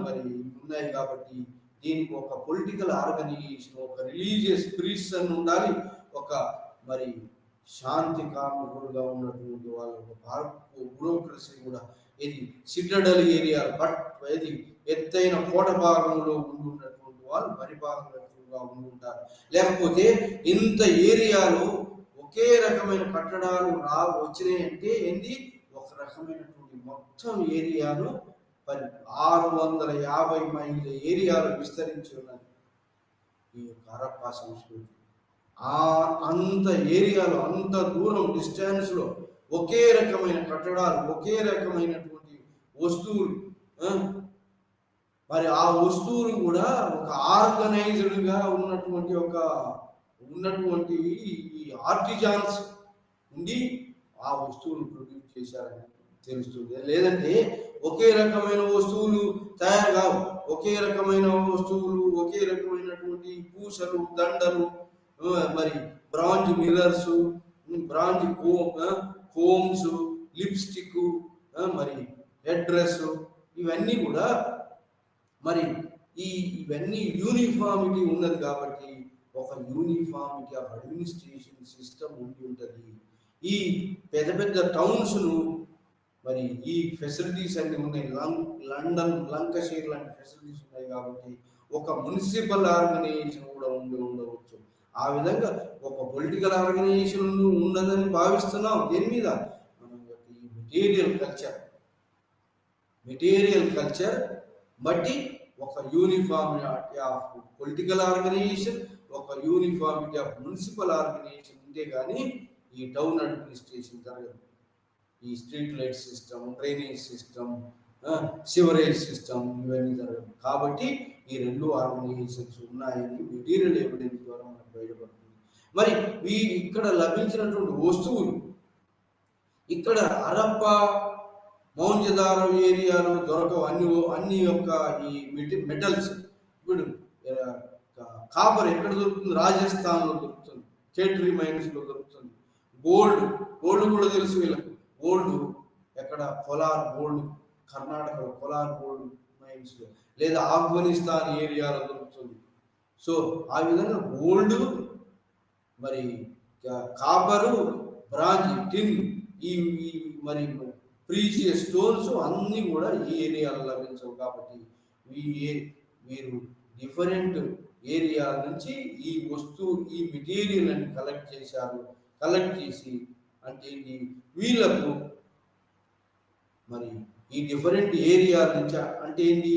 మరి ఉన్నాయి. కాబట్టి దీనికి ఒక పొలిటికల్ ఆర్గనైజేషన్, ఒక రిలీజియస్ ప్రీస్ట్ అని ఉండాలి, ఒక మరి శాంతి కాముకులుగా ఉన్నటువంటి వాళ్ళ బ్యూరోక్రసీ కూడా. ఇది సిటడల్ ఏరియా, ఇది ఎత్తైన కోట భాగంలో ఉన్నటువంటి వాళ్ళు పరిపాలనగా ఉంటుంటారు. లేకపోతే ఇంత ఏరియాలో ఒకే రకమైన కట్టడాలు వచ్చినాయంటే ఏంటి, ఒక రకమైనటువంటి మొత్తం ఏరియాను 650 మైళ్ళ ఏరియాలో విస్తరించి ఉన్నది ఈ యొక్క హరప్పా సంస్కృతి. అంత ఏరియాలో, అంత దూరం డిస్టెన్స్ లో ఒకే రకమైన కట్టడాలు, ఒకే రకమైనటువంటి వస్తువులు, మరి ఆ వస్తువులు కూడా ఒక ఆర్గనైజ్డ్గా ఉన్నటువంటి ఈ ఆర్టిజాన్స్ ఉండి ఆ వస్తువులు ప్రొడ్యూస్ చేశారని తెలుస్తుంది. లేదంటే ఒకే రకమైన వస్తువులు తయారు కావు. ఒకే రకమైన వస్తువులు, ఒకే రకమైనటువంటి పూసలు, దండలు, మరి bronze mirrors, bronze combs, lipstick, మరి హెడ్ డ్రెస్, ఇవన్నీ కూడా మరి ఇవన్నీ యూనిఫామిటీ ఉన్నది. కాబట్టి ఒక యూనిఫామిటీ ఆఫ్ అడ్మినిస్ట్రేషన్ సిస్టమ్ ఉంటుంది. ఈ పెద్ద పెద్ద టౌన్స్ను మరి ఈ ఫెసిలిటీస్ అన్ని ఉన్నాయి. లండన్, లంకషైర్ లాంటి ఫెసిలిటీస్ ఉన్నాయి. కాబట్టి ఒక మున్సిపల్ ఆర్గనైజేషన్ కూడా ఉండవచ్చు. ఆ విధంగా ఒక పొలిటికల్ ఆర్గనైజేషన్ ఉండదని భావిస్తున్నాం. దేని మీద? మనం ఈ మెటీరియల్ కల్చర్ బట్టి ఒక యూనిఫామిటీ ఆఫ్ పొలిటికల్ ఆర్గనైజేషన్, ఒక యూనిఫామిటీ ఆఫ్ మున్సిపల్ ఆర్గనైజేషన్ ఉంటే కానీ ఈ టౌన్ అడ్మినిస్ట్రేషన్ జరగదు. ఈ street light system, drainage system, sewerage system ఇవన్నీ జరగదు. కాబట్టి ఈ రెండు ఆర్గనైజేషన్స్ ఉన్నాయని మెటీరియల్ ఎవిడెన్స్ ద్వారా మనకు బయటపడుతుంది. మరి ఇక్కడ లభించినటువంటి వస్తువులు ఇక్కడ హరప్పా, మౌంజదారో ఏరియాలో దొరకవు. అన్ని యొక్క ఈ మెటల్స్. ఇప్పుడు కాపర్ ఎక్కడ దొరుకుతుంది? రాజస్థాన్లో దొరుకుతుంది, కేటరీ మైన్స్ లో దొరుకుతుంది. గోల్డ్ కూడా తెలుసు వీళ్ళకు. గోల్డ్ ఎక్కడ? కోలార్ గోల్డ్, కర్ణాటకలో కోలార్ గోల్డ్ మైన్స్ లో, లేదా ఆఫ్ఘనిస్తాన్ ఏరియాలో దొరుకుతుంది. సో ఆ విధంగా గోల్డ్, మరి కాపరు, బ్రాంజ్, టిన్, ఈ మరి ప్రీసియస్ స్టోన్స్ అన్నీ కూడా ఈ ఏరియాలో లభించవు. కాబట్టి మీరు డిఫరెంట్ ఏరియా నుంచి ఈ మెటీరియల్ అని కలెక్ట్ చేసి అంటే వీళ్ళకు మరి ఈ డిఫరెంట్ ఏరియా నుంచి అంటే ఏంటి,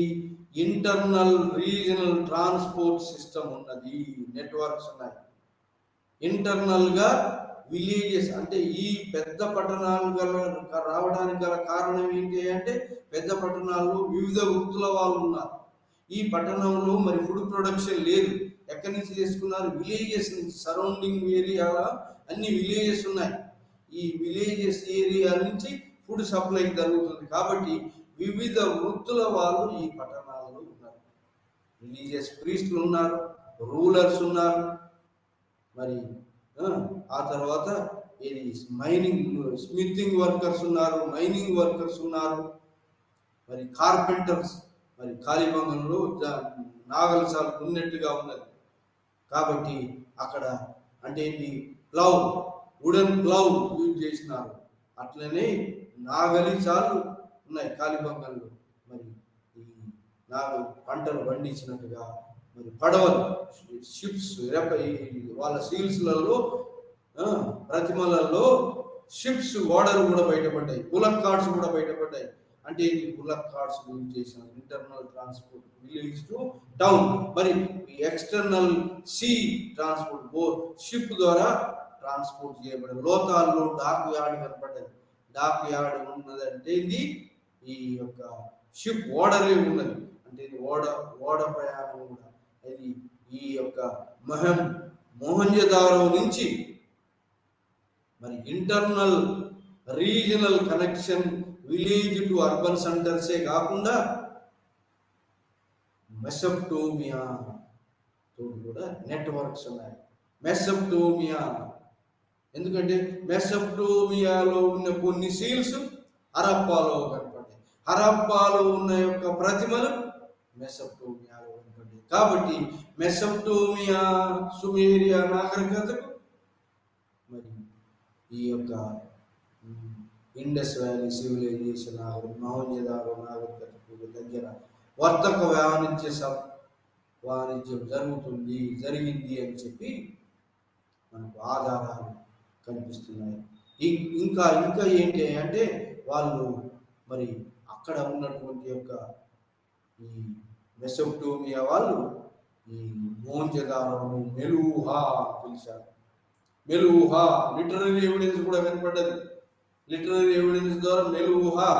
ఇంటర్నల్ రీజనల్ ట్రాన్స్పోర్ట్ సిస్టమ్ ఉన్నది, నెట్వర్క్స్ ఉన్నాయి. ఇంటర్నల్ గా విలేజెస్ అంటే ఈ పెద్ద పట్టణాలు రావడానికి గల కారణం ఏంటి అంటే, పెద్ద పట్టణాల్లో వివిధ వృత్తుల వాళ్ళు ఉన్నారు. ఈ పట్టణంలో మరి ఫుడ్ ప్రొడక్షన్ లేదు. ఎక్కడి నుంచి చేసుకున్నారు? విలేజెస్ నుంచి. సరౌండింగ్ ఏరియా అన్ని విలేజెస్ ఉన్నాయి. ఈ విలేజెస్ ఏరియా నుంచి ఫుడ్ సప్లై జరుగుతుంది. కాబట్టి వివిధ వృత్తుల వాళ్ళు ఈ పట్టణాలలో ఉన్నారు. రిలీజియస్ ప్రీస్టులు ఉన్నారు, రూలర్స్ ఉన్నారు, మరి ఆ తర్వాత ఇది స్మితింగ్ వర్కర్స్ ఉన్నారు, మైనింగ్ వర్కర్స్ ఉన్నారు, మరి కార్పెంటర్స్, మరి కాళీబంగంలో నాగలసాలు ఉన్నట్టుగా ఉన్నది. కాబట్టి అక్కడ అంటే ఏంటి, వుడెన్ ప్లౌ యూజ్ చేసినారు. అట్లనే నాగలి చాలు ఉన్నాయి కాలిబంగంలో. మరి ఈ పంటలు పండించినట్టుగా మరి పడవలు, షిప్స్, వాళ్ళ సీల్స్లలో ప్రతిమలలో షిప్స్ ఓడలు కూడా బయటపడ్డాయి, బులక్ కార్డ్స్ కూడా బయటపడ్డాయి. అంటే ఈ బులక్ కార్డ్స్ యూజ్ చేసిన internal transport village to town. మరి ఎక్స్టర్నల్ సీ ట్రాన్స్పోర్ట్ షిప్ ద్వారా ట్రాన్స్పోర్ట్ చేయబడింది. లోతాల్లో డాక్ యార్డ్ కనపడ్డది. డాక్ యార్డ్ ఉన్నదంటే ఇది ఈ యొక్క షిప్ ఓడరే ఉన్నది. అంటే ఇది ఓడ ప్రయాణం కూడా. అది ఈ యొక్క మొహంజదారో నుంచి మరి internal regional connection village to urban సెంటర్సే కాకుండా మెసొపటోమియా తోటి కూడా నెట్వర్క్స్ ఉన్నాయి. మెసొపటోమియా ఎందుకంటే మెసొపటోమియాలో ఉన్న కొన్ని సీల్స్ హరప్పాలో కనపడ్డాయి. హరప్పాలో ఉన్న యొక్క ప్రతిమలు మెసొపటోమియాలో కనపడ్డాయి. కాబట్టి మెసొపటోమియా సుమేరియా నాగరికతకు మరి ఈ యొక్క ఇండస్ వ్యాలీ సివిలైజేషన్ మొహంజదారో నాగరికతకు దగ్గర వర్తక వాణిజ్యం జరిగింది అని చెప్పి మనకు ఆధారాలు కనిపిస్తున్నాయి. ఇంకా ఏంటి అంటే వాళ్ళు మరి అక్కడ ఉన్నటువంటి యొక్క ఈ మెసొపటోమియా వాళ్ళు ఈ మొహంజదారోను మెలూహా పిలిచారు. మెలూహా లిటరరీ ఎవిడెన్స్ కూడా కనపడ్డది. లిటరరీ ఎవిడెన్స్ ద్వారా మెలూహా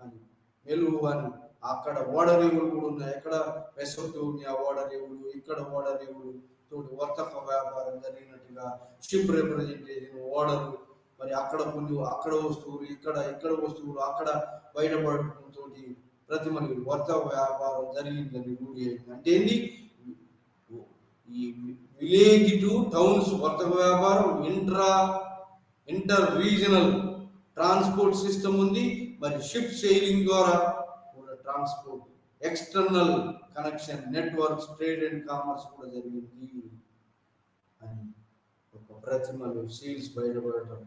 అని అక్కడ ఓడరేవులు కూడా ఉన్నాయి. ఎక్కడ మెసొపటోమియా ఓడరేవులు, ఇక్కడ ఓడరేవులు తోటి వర్తక వ్యాపారం జరిగినట్టుగా షిప్ రిప్రజెంటేషన్ ఓడలు, మరి అక్కడ వస్తువులు, ఇక్కడ వస్తువులు అక్కడ బయటపడటంతో ప్రతిమలు వర్తక వ్యాపారం జరిగిందని రూఢి అయింది. అంటే ఏంటి ఈ విలేజ్ టు టౌన్స్ వర్తక వ్యాపారం, ఇంటర్ రీజనల్ ట్రాన్స్పోర్ట్ సిస్టమ్ ఉంది. మరి షిప్ సెయిలింగ్ ద్వారా కూడా transport, external connection networks, trade and commerce కూడా జరిగింది అని ఒక ప్రతిమలు సీల్స్ బయటపడటం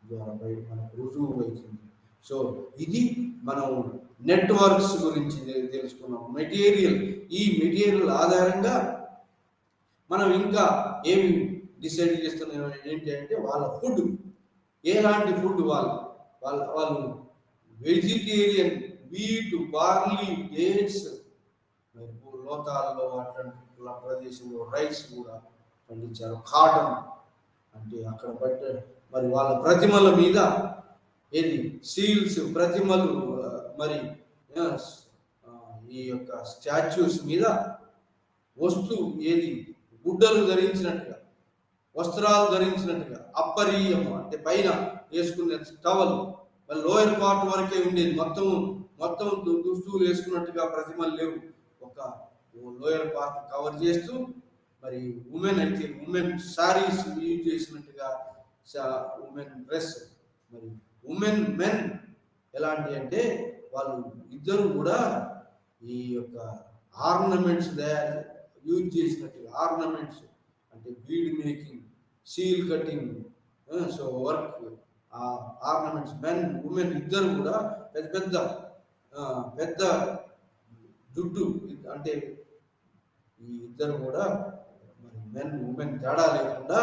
ద్వారా మనకు రుజువు అవుతుంది. సో ఇది మనం నెట్వర్క్స్ గురించి తెలుసుకున్నాం. ఈ మెటీరియల్ ఆధారంగా మనం ఇంకా ఏమి డిసైడ్ చేస్తున్నాం ఏంటి అంటే వాళ్ళ ఫుడ్ ఎలాంటి ఫుడ్ వాళ్ళు వెజిటేరియన్, వీట్, బార్లీ, డేట్స్, లోతాల్లో అట్లాంటి ప్రదేశంలో రైస్ కూడా పండించారు. కాటన్ అంటే అక్కడ మరి వాళ్ళ ప్రతిమల మీద ఏది సీల్స్ ప్రతిమలు, మరి ఈ యొక్క స్టాచ్యూస్ మీద ఏది గుడ్డలు ధరించినట్టుగా, వస్త్రాలు ధరించినట్టుగా, అప్పరీయం అంటే పైన వేసుకునే టవల్, మరి లోయర్ పార్ట్ వరకే ఉండేది. మొత్తం దుస్తులు వేసుకున్నట్టుగా ప్రతిమలు లేవు. ఒక లోయర్ పార్ట్ కవర్ చేస్తూ, మరి ఉమెన్ సారీస్ యూజ్ చేసినట్టుగా ఉమెన్ డ్రెస్. మరి మెన్ ఎలాంటి అంటే వాళ్ళు ఇద్దరు కూడా ఈ యొక్క ఆర్నమెంట్స్ యూజ్ చేసినట్టుగా, ఆర్నమెంట్స్ అంటే bead making, seal cutting, so work, ornaments. Women ఇద్దరు కూడా పెద్ద జుట్టు, అంటే ఈ ఇద్దరు కూడా మరి ఉమెన్ తేడా లేకుండా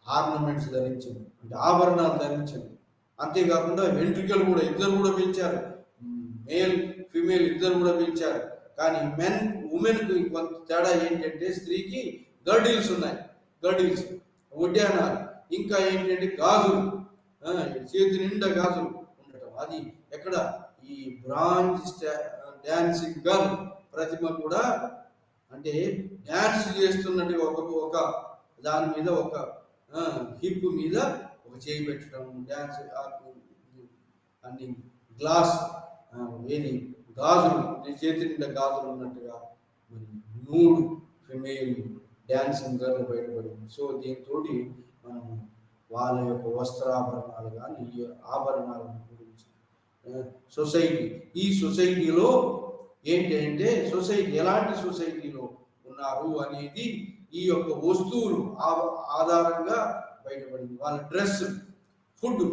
ఆర్నమెంట్స్ ధరించింది, అంటే ఆభరణాలు ధరించింది. అంతేకాకుండా వెంట్రుకలు కూడా ఇద్దరు కూడా పెంచారు. మేల్ ఫీమేల్ ఇద్దరు కూడా పెంచారు. కానీ ఉమెన్కు కొంత తేడా ఏంటంటే స్త్రీకి గర్డిల్స్ ఉన్నాయి, ఒడ్యానాలు. ఇంకా ఏంటంటే గాజులు, చేతి నిండా గాజులు ఉండటం. అది ఎక్కడ ఈ బ్రాంజ్ డాన్సింగ్ గర్ల్ ప్రతిమ కూడా, అంటే డాన్స్ చేస్తున్నట్టుగా ఒక దాని మీద ఒక హిప్ మీద ఒక చేయి పెట్టడం, డాన్స్ అన్ని గ్లాస్ గాజులు, చేతి నిండా గాజులు ఉన్నట్టుగా మరి నూడ్ ఫిమేల్ డాన్సింగ్ గర్ల్ బయటపడింది. సో దీంతో మనం వాళ్ళ యొక్క వస్త్రాభరణాలు కానీ ఈ ఆభరణాల గురించి ఈ సొసైటీలో ఏంటి అంటే ఎలాంటి సొసైటీలో ఉన్నారు అనేది ఈ యొక్క వస్తువులు ఆధారంగా బయటపడింది. వాళ్ళ డ్రెస్, ఫుడ్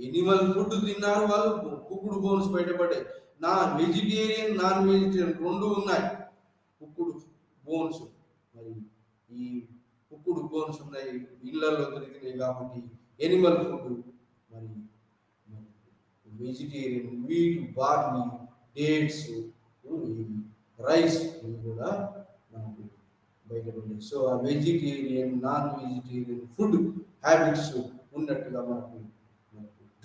ఎనిమల్ ఫుడ్ తిన్నారు వాళ్ళు, కుక్కుడు బోన్స్ బయటపడ్డాయి. వెజిటేరియన్ నాన్ వెజిటేరియన్ రెండు ఉన్నాయి. కుక్కుడు బోన్స్, మరి ఈ కుక్కుడు బోన్స్ ఉన్నాయి, ఇళ్లలో దొరికినాయి కాబట్టి ఎనిమల్ ఫుడ్. మరి vegetarian wheat, barley, dates, rice ఇవి కూడా మనకు బయటపడ్డాయి. సో ఆ vegetarian non vegetarian food habits ఉన్నట్టుగా మనకు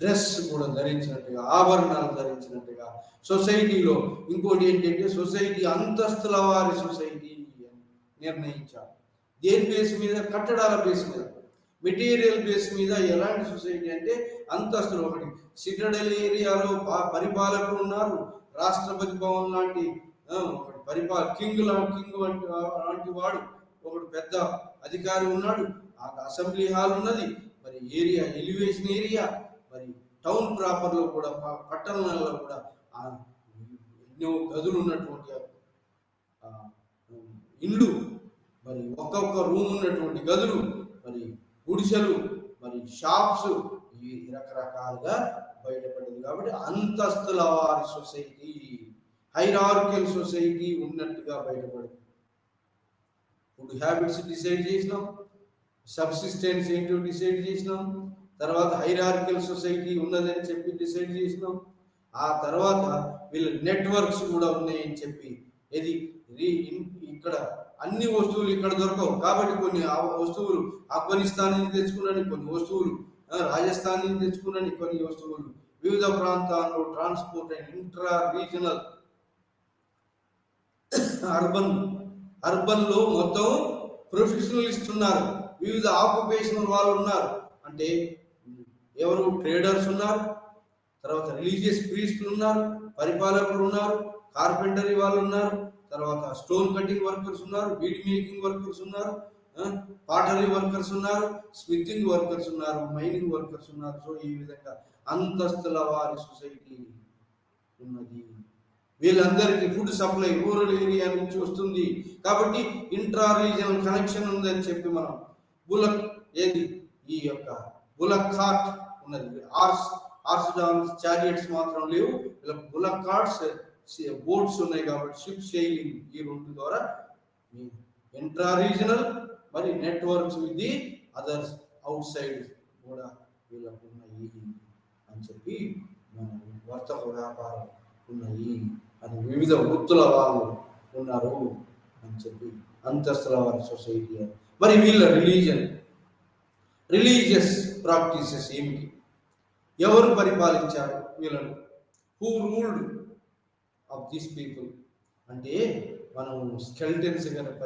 డ్రెస్ కూడా ధరించినట్టుగా, ఆభరణాలు ధరించినట్టుగా సొసైటీలో. ఇంకోటి ఏంటంటే సొసైటీ అంతస్తుల వారి సొసైటీ నిర్ణయించారు. దేని బేస్ మీద? కట్టడాల బేస్ మీద, మెటీరియల్ బేస్ మీద. ఎలాంటి సొసైటీ అంటే అంతస్తులు. ఒకటి సిటడల్ ఏరియాలో పరిపాలకులు ఉన్నారు, రాష్ట్రపతి భవన్ లాంటి ఒకటి కింగ్ లాంటి వాడు ఒకడు పెద్ద అధికారి ఉన్నాడు, అసెంబ్లీ హాల్ ఉన్నది, మరి ఏరియా ఎలివేషన్ ఏరియా, మరి టౌన్ ప్రాపర్లో కూడా పట్టణాలలో కూడా ఎన్నో గదులు ఉన్నటువంటి ఇండ్లు, మరి ఒక్కొక్క రూమ్ ఉన్నటువంటి గదులు, మరి గుడిసెలు, మరి షాప్స్, ఇవి రకరకాలుగా బయటపడింది. కాబట్టి అంతస్తుల వారి సొసైటీ, హైరార్కియల్ సొసైటీ ఉన్నట్టుగా బయటపడింది. ఫుడ్ హ్యాబిట్స్ డిసైడ్ చేసినాం, సబ్సిస్టెన్స్ ఏంటో డిసైడ్ చేసినాం, తర్వాత హైరార్కియల్ సొసైటీ ఉన్నదని చెప్పి డిసైడ్ చేసినాం. ఆ తర్వాత వీళ్ళ నెట్వర్క్స్ కూడా ఉన్నాయని చెప్పి, ఇది ఇక్కడ అన్ని వస్తువులు ఇక్కడ దొరకవు కాబట్టి కొన్ని వస్తువులు ఆఫ్ఘనిస్తాన్ నుంచి తెచ్చుకున్నాను, కొన్ని వస్తువులు రాజస్థాన్ నుంచి తెచ్చుకున్నాను, కొన్ని వస్తువులు వివిధ ప్రాంతాల్లో transport and intra regional urban లో మొత్తం ప్రొఫెషనలిస్ట్ ఉన్నారు, వివిధ ఆక్యుపేషనల్ వాళ్ళు ఉన్నారు. అంటే ఎవరు? ట్రేడర్స్ ఉన్నారు, తర్వాత రిలీజియస్ ప్రీస్టులు ఉన్నారు, పరిపాలకులు ఉన్నారు, కార్పెంటరీ వాళ్ళు ఉన్నారు, తర్వాత స్టోన్ కటింగ్ వర్కర్స్ ఉన్నారు, బీడ్ మేకింగ్ వర్కర్స్ ఉన్నారు, పాటరీ వర్కర్స్ ఉన్నారు, స్మిథింగ్ వర్కర్స్ ఉన్నారు, మైనింగ్ వర్కర్స్ ఉన్నారు. సో ఈ విధంగా అంతస్తుల వారి సొసైటీ ఉన్నది. వీళ్ళందరికీ ఫుడ్ సప్లై రూరల్ ఏరియా నుంచి వస్తుంది కాబట్టి ఇంట్రా రీజనల్ కనెక్షన్ ఉందని చెప్పి మనం ఈ యొక్క బులక్ కార్ట్ ఉన్నది. ఆర్స్ డాన్స్ చారియట్స్ మాత్రం లేవు, వీళ్ళకి బులక్ కార్ట్స్ బోట్స్ ఉన్నాయి కాబట్టి షిప్ సెయిలింగ్ ఈ రెండు ద్వారా ఇంట్రా రీజనల్ మరి networks with the others out side కూడా వీళ్ళకు ఉన్నాయి అని చెప్పి మన వర్తక వ్యాపారం ఉన్నాయి అని, వివిధ వృత్తుల వాళ్ళు ఉన్నారు అని చెప్పి అంతస్తుల వారి సొసైటీ. మరి వీళ్ళ రిలీజియస్ ప్రాక్టీసెస్ ఏమిటి? ఎవరు పరిపాలించారు వీళ్ళను? Who ruled of this people అంటే మనం స్కెల్టన్స్ కనుక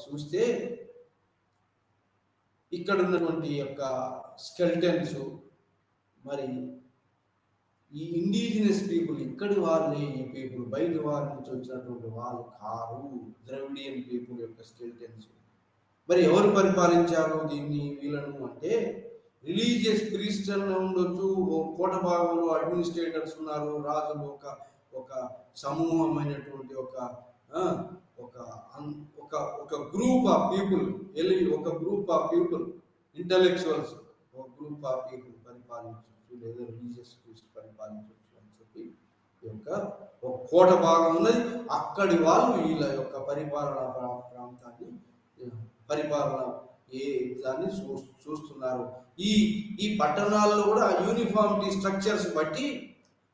చూస్తే ఇక్కడ ఉన్నటువంటి యొక్క స్కెల్టన్స్ మరి ఈ ఇండిజినస్ పీపుల్ ఇక్కడి వాళ్ళే, ఈ పీపుల్ బయట వారి నుంచి వచ్చినటువంటి వాళ్ళు కారు. ద్రవిడియన్ పీపుల్ యొక్క స్కెల్టన్స్. మరి ఎవరు పరిపాలించారు దీన్ని వీళ్ళను అంటే రిలీజియస్ ప్రీస్టల్ ఉండొచ్చు, కోట భాగంలో అడ్మినిస్ట్రేటర్స్ ఉన్నారు, రాజులు, ఒక సమూహమైనటువంటి ఒక గ్రూప్ ఆఫ్ పీపుల్, ఒక గ్రూప్ ఆఫ్ పీపుల్, ఇంటలెక్చువల్స్, ఒక గ్రూప్ ఆఫ్ పీపుల్ పరిపాలించవచ్చు లేదా రిలీజియస్ ప్రీస్ట్ పరిపాలించవచ్చు అని చెప్పి ఒక కోట భాగం ఉన్నది. అక్కడి వాళ్ళు వీళ్ళ యొక్క పరిపాలనా ప్రాంతాన్ని దాన్ని చూస్తున్నారు. ఈ పట్టణాల్లో కూడా యూనిఫామిటీ స్ట్రక్చర్స్ బట్టి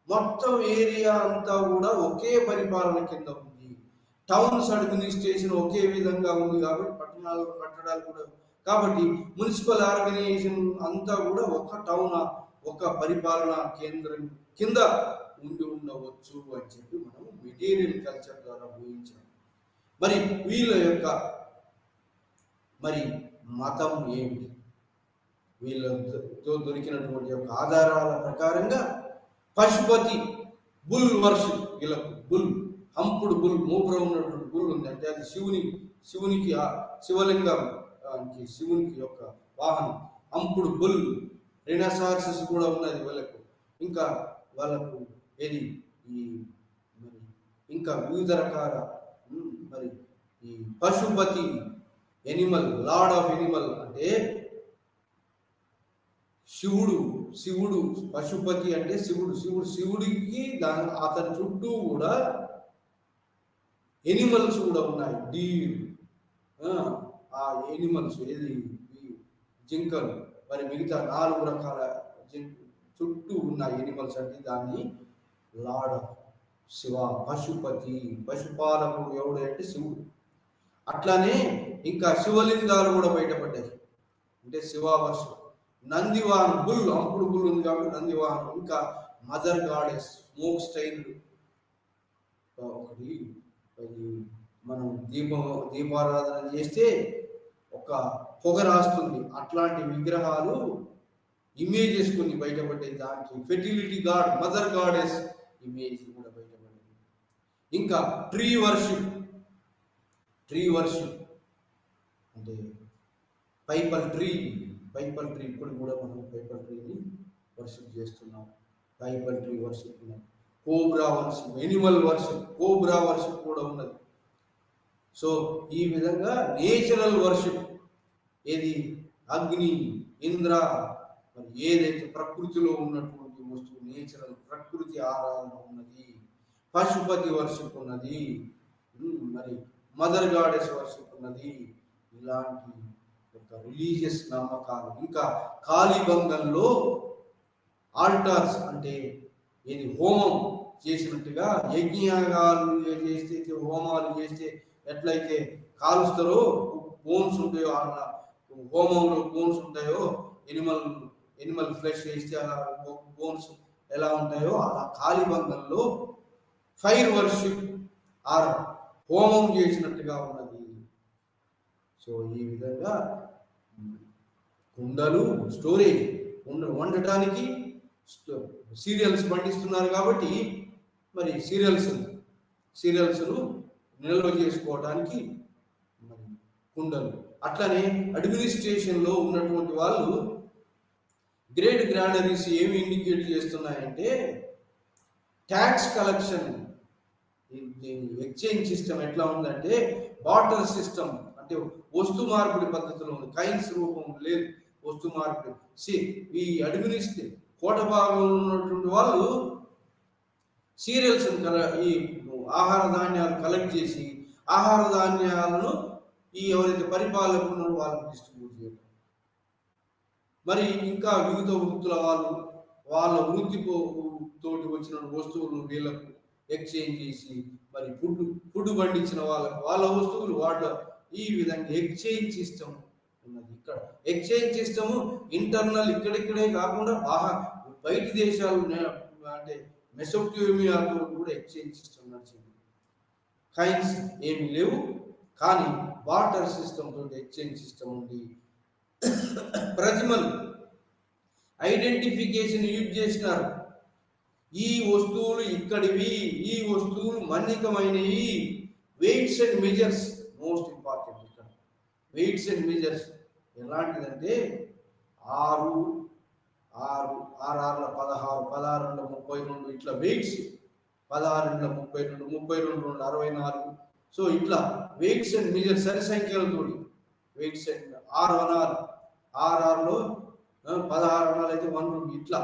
మొత్తం ఏరియా అంతా కూడా ఒకే పరిపాలన కింద ఉంది. టౌన్స్ అడ్మినిస్ట్రేషన్ ఒకే విధంగా ఉంది కాబట్టి కట్టడాలు కూడా కాబట్టి మున్సిపల్ ఆర్గనైజేషన్ అంతా కూడా ఒక టౌన్, ఒక పరిపాలనా కేంద్రం కింద ఉండవచ్చు అని చెప్పి మనం మెటీరియల్ కల్చర్ ద్వారా ఊహించాం. మరి వీళ్ళ యొక్క మరి మతం ఏమిటి? వీళ్ళతో దొరికినటువంటి యొక్క ఆధారాల ప్రకారంగా పశుపతి బుల్ వర్షిప్, వీళ్ళకు బుల్, హంపుడు బుల్, మూపురం ఉన్నటువంటి బుల్ ఉంది. అంటే అది శివునికి శివునికి యొక్క వాహనం హంపుడు బుల్. రినసార్సెస్ కూడా ఉన్నది వీళ్ళకు. ఇంకా వాళ్ళకు ఏది ఇంకా వివిధ రకాల మరి ఈ Pashupati animal, lord of animal అంటే శివుడు పశుపతి అంటే శివుడికి అతని చుట్టూ కూడా ఎనిమల్స్ కూడా ఉన్నాయి. డీర్, ఆ ఎనిమల్స్ ఏది జింకలు, మరి మిగతా 4 రకాల చుట్టూ ఉన్న ఎనిమల్స్ అంటే దాన్ని లార్డ్ శివ, పశుపతి, పశుపాలకుడు ఎవడు అంటే శివుడు. అట్లానే ఇంకా శివలింగాలు కూడా బయటపడ్డాయి. అంటే శివావర్షం, నందివాహనం, బుల్, అప్పుడు బుల్ ఉంది కాబట్టి నందివాహనం, ఇంకా మదర్ గాడెస్, స్మోక్ స్టైల్ ఒకటి. మనం దీపారాధన చేస్తే ఒక పొగ రాస్తుంది, అట్లాంటి విగ్రహాలు ఇమేజెస్ కొన్ని బయటపడ్డాయి. దానికి fertility God, mother goddess image కూడా బయటపడింది. ఇంకా ట్రీ వర్షిప్ అంటే పైపల్ ట్రీ ఇప్పుడు కూడా మనం పైపల్ ట్రీని వర్షిప్ చేస్తున్నాం. పైపల్ ట్రీ వర్షిప్ ఉన్నది. Cobra worship, Animal worship, cobra worship కూడా ఉన్నది. సో ఈ విధంగా నేచురల్ వర్షిప్, ఏది అగ్ని, ఇంద్ర, మరి ఏదైతే ప్రకృతిలో ఉన్నటువంటి వస్తువు నేచురల్ ప్రకృతి ఆరాధన ఉన్నది. పశుపతి వర్షిప్ ఉన్నది, మరి మదర్ గాడెస్ వర్షిప్ ఉన్నది. ఇలాంటి ఒక రిలీజియస్ నమ్మకాలు. ఇంకా కాళీబంగంలో ఆల్టార్స్ అంటే ఏది హోమం చేసినట్టుగా, యజ్ఞయాగాలు చేస్తే, హోమాలు చేస్తే ఎట్లయితే కాలుస్తారో, బోన్స్ ఉంటాయో, హోమంలో బోన్స్ ఉంటాయో, ఎనిమల్ ఫ్లెష్ వేస్తే అలా బోన్స్ ఎలా ఉంటాయో, అలా కాళీబంగంలో ఫైర్ వర్షిప్ ఆర్ హోమం చేసినట్టుగా ఉన్నది. సో ఈ విధంగా కుండలు, స్టోరేజ్, వండటానికి సీరియల్స్ పండిస్తున్నారు కాబట్టి మరి సీరియల్స్ను నిల్వ చేసుకోవడానికి మరి కుండలు. అట్లనే అడ్మినిస్ట్రేషన్లో ఉన్నటువంటి వాళ్ళు గ్రేట్ గ్రానరీస్ ఏమి ఇండికేట్ చేస్తున్నాయంటే, ట్యాక్స్ కలెక్షన్, ఎక్స్చేంజ్ సిస్టమ్ ఎట్లా ఉందంటే బార్టర్ సిస్టమ్, అంటే వస్తు మార్పిడి పద్ధతిలో ఉంది. కైన్స్ రూపం లేదు, వస్తు మార్పిడి. ఈ అడ్మినిస్ట్రేషన్ కోట భాగంలో ఉన్నటువంటి వాళ్ళు సీరియల్స్, ఈ ఆహార ధాన్యాలు కలెక్ట్ చేసి ఆహార ధాన్యాలను ఈ ఎవరైతే పరిపాలకులు ఉన్నారో వాళ్ళకి డిస్ట్రిబ్యూట్ చేయడం. మరి ఇంకా వివిధ వృత్తుల వాళ్ళ వృత్తితోటి వచ్చిన వస్తువులను వీళ్ళకు ఎక్స్చేంజ్ చేసి, మరి ఫుడ్ పండించిన వాళ్ళ వస్తువులు ఈ విధంగా ఎక్స్చేంజ్ సిస్టమ్ ఉన్నది. ఇక్కడ ఎక్స్చేంజ్ సిస్టమ్ ఇంటర్నల్ ఇక్కడిక్కడే కాకుండా బయట దేశాలు, అంటే మెసోపోటేమియాతో కూడా ఎక్స్చేంజ్ సిస్టమ్ నడిచింది. కైన్స్ ఏమి లేవు, కానీ బార్టర్ సిస్టమ్ తోటి ఎక్స్చేంజ్ సిస్టమ్ ఉంది. ప్రతిమలు ఐడెంటిఫికేషన్ యూజ్ చేసినారు. ఈ వస్తువులు ఇక్కడివి, ఈ వస్తువులు మన్నికమైనవి. Weights and measures most important. ఇక్కడ వెయిట్స్ అండ్ మెజర్స్ ఎలాంటిదంటే 6, 6, 6, 16, 16, 32 ఇట్లా వెయిట్స్. 16, 32, 32, 64. సో ఇట్లా వెయిట్స్ అండ్ మెజర్స్ సరి సంఖ్యలతో వెయిట్స్ అండ్ ఆర్ఆర్లో 16 అనాలు అయితే 1 ఇట్లా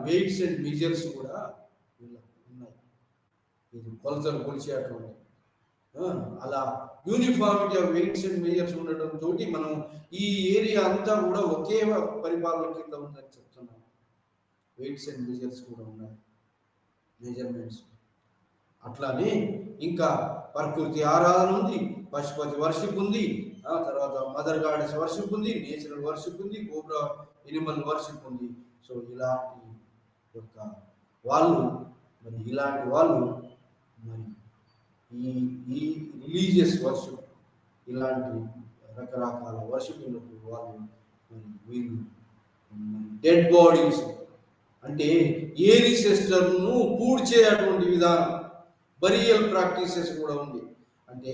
వెయిట్స్ అండ్ మెజర్స్ కూడా ఉన్నాయి. ఇది కొలతలు కొలిచేటువంటి అలా uniformity of weights and measures ఉండటం తోటి మనం ఈ ఏరియా అంతా కూడా ఒకే పరిపాలన కింద ఉందని చెప్తున్నాం. వెయిట్స్ అండ్ మెజర్స్ కూడా ఉన్నాయి, మెజర్మెంట్స్. అట్లానే ఇంకా ప్రకృతి ఆరాధన ఉంది, పశుపతి వర్షిప్ ఉంది, తర్వాత మదర్ గాడెస్ వర్షిప్ ఉంది, నేచురల్ వర్షిప్ ఉంది, కోబ్రా ఎనిమల్ వర్షిప్ ఉంది. సో ఇలాంటి ఇలాంటి వాళ్ళు మరి ఈ రిలీజియస్ వర్షిప్, ఇలాంటి రకరకాల వర్షిప్ ఉన్నప్పుడు వాళ్ళు వీళ్ళు డెడ్ బాడీస్ అంటే ఏనిసెస్టర్ను పూడ్చేటువంటి విధానం, బరియల్ ప్రాక్టీసెస్ కూడా ఉంది. అంటే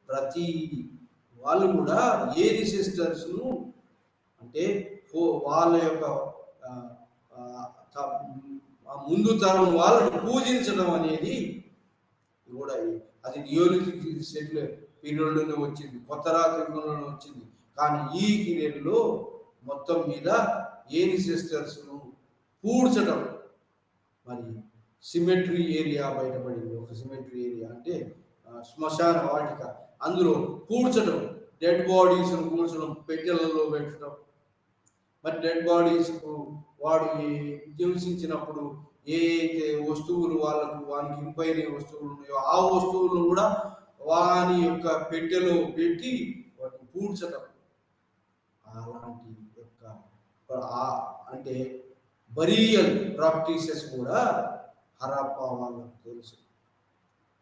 ప్రతి వాళ్ళు కూడా ఏనిసెస్టర్స్ను అంటే వాళ్ళ యొక్క ముందు తరం వాళ్ళని పూజించడం అనేది కూడా అది నియోలిథిక్ పీరియడ్లోనే వచ్చింది, కొత్త రాతి యుగంలోనే వచ్చింది. కానీ ఈ పీరియడ్లో మొత్తం మీద ఏనిసెస్టర్స్ను పూడ్చడం, మరి సిమెట్రీ ఏరియా బయటపడింది. ఒక సిమెట్రీ ఏరియా అంటే శ్మశాన వాటిక, అందులో పూడ్చడం, డెడ్ బాడీస్ను పూడ్చడం, పెట్టెలలో పెట్టడం. మరి డెడ్ బాడీస్కు వాడు నివసించినప్పుడు ఏ అయితే వస్తువులు వానికి ఇంపైన వస్తువులు ఉన్నాయో ఆ వస్తువులను కూడా వాని యొక్క పెట్టెలో పెట్టి వాటిని పూడ్చడం. అలాంటి యొక్క అంటే బరియల్ ప్రాక్టీసెస్ కూడా హరప్పా వాళ్ళకు తెలుసు.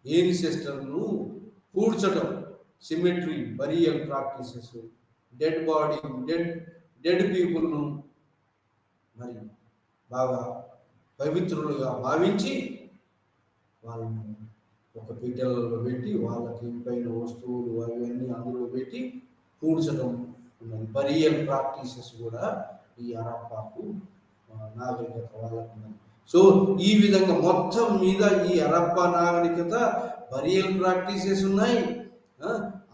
ఏన్సెస్టర్ను పూడ్చడం, cemetery, burial practices, dead body, dead పీపుల్ను మరి బాగా పవిత్రులుగా భావించి వాళ్ళను ఒక పీఠలలో పెట్టి వాళ్ళకి ఇంపైన వస్తువులు అవన్నీ అందులో పెట్టి పూడ్చడం ఉన్నది. బరియల్ ప్రాక్టీసెస్ కూడా ఈ హరప్పాకు నాగరికత వాళ్ళకు ఉన్నది. సో ఈ విధంగా మొత్తం మీద ఈ హరప్పా నాగరికత బరియల్ ప్రాక్టీసెస్ ఉన్నాయి,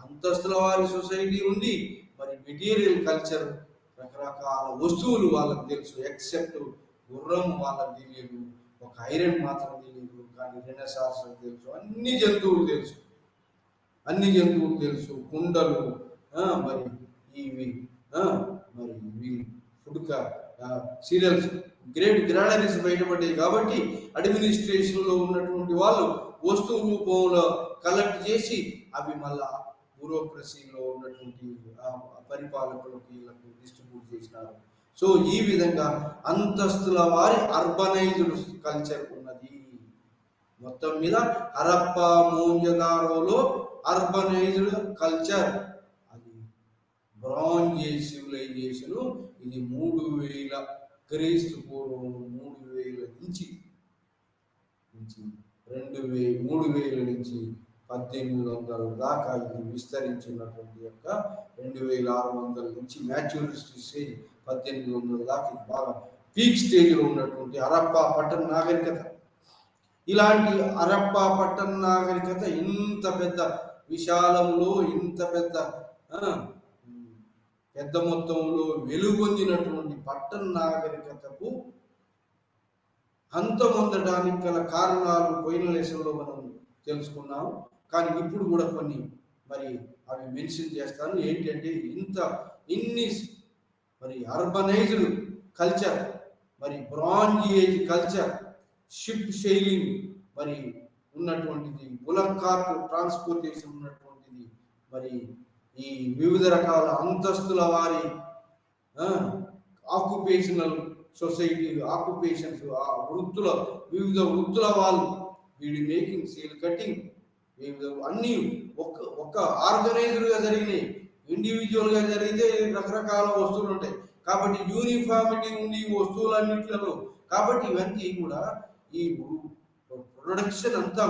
అంతస్తుల వారి సొసైటీ ఉంది, మరి మెటీరియల్ కల్చర్, రకరకాల వస్తువులు వాళ్ళకు తెలుసు. ఎక్సెప్ట్ గుర్రం వాళ్ళకి తెలియదు, ఒక ఐరన్ మాత్రం తెలియదు. కానీ రెనెసాన్స్ తెలుసు, అన్ని జంతువులు తెలుసు, కుండలు, మరి ఇవి మరి ఫుడ్ సీరియల్స్, గ్రానరీస్ బయటపడ్డాయి. కాబట్టి అడ్మినిస్ట్రేషన్లో ఉన్నటువంటి వాళ్ళు వస్తువు రూపంలో కలెక్ట్ చేసి అవి మళ్ళా బ్యూరోక్రసీలో ఉన్నటువంటి పరిపాలకులకు వీళ్ళకు డిస్ట్రిబ్యూట్ చేసినారు. సో ఈ విధంగా అంతస్తుల వారి అర్బనైజ్డ్ కల్చర్ ఉన్నది. మొత్తం మీద హరప్పా మోహంజోదారోలో అర్బనైజ్డ్ కల్చర్, అది బ్రాంజ్ ఏజ్ సివిలైజేషన్. ఇది 3000 క్రీస్తు పూర్వం, 3000 నుంచి 3000 నుంచి 1800 దాకా ఇది విస్తరించినటువంటి యొక్క 2600 నుంచి మ్యాచ్యూరిటీ స్టేజ్ 1800 దాకా ఇది బాగా పీక్ స్టేజ్లో ఉన్నటువంటి హరప్పా పట్టణ నాగరికత. ఇలాంటి హరప్పా పట్టణ నాగరికత ఇంత పెద్ద విశాలంలో, ఇంత పెద్ద మొత్తంలో వెలుగొందినటువంటి పట్టణ నాగరికతకు అంతమొందడానికి గల కారణాలు పోయిన లెసన్లో మనం తెలుసుకున్నాము. కానీ ఇప్పుడు కూడా కొన్ని మరి అవి మెన్షన్ చేస్తాను. ఏంటంటే ఇన్ని మరి అర్బనైజ్డ్ కల్చర్, మరి bronze age culture, ship sailing మరి ఉన్నటువంటిది, బులక్ కార్ట్ ట్రాన్స్పోర్టేషన్ ఉన్నటువంటిది, మరి ఈ వివిధ రకాల అంతస్తుల వారి ఆక్యుపేషనల్ సొసైటీ, ఆక్యుపేషన్స్, ఆ వివిధ వృత్తుల వాళ్ళు, వీడి మేకింగ్, సీల్ కటింగ్, అన్నీ ఒక ఆర్గనైజ్డ్గా జరిగినాయి. ఇండివిజువల్గా జరిగితే రకరకాల వస్తువులు ఉంటాయి. కాబట్టి యూనిఫామిటీ ఉంది వస్తువులన్నింటిలో. కాబట్టి ఇవన్నీ కూడా ఈ ప్రొడక్షన్ అంతా,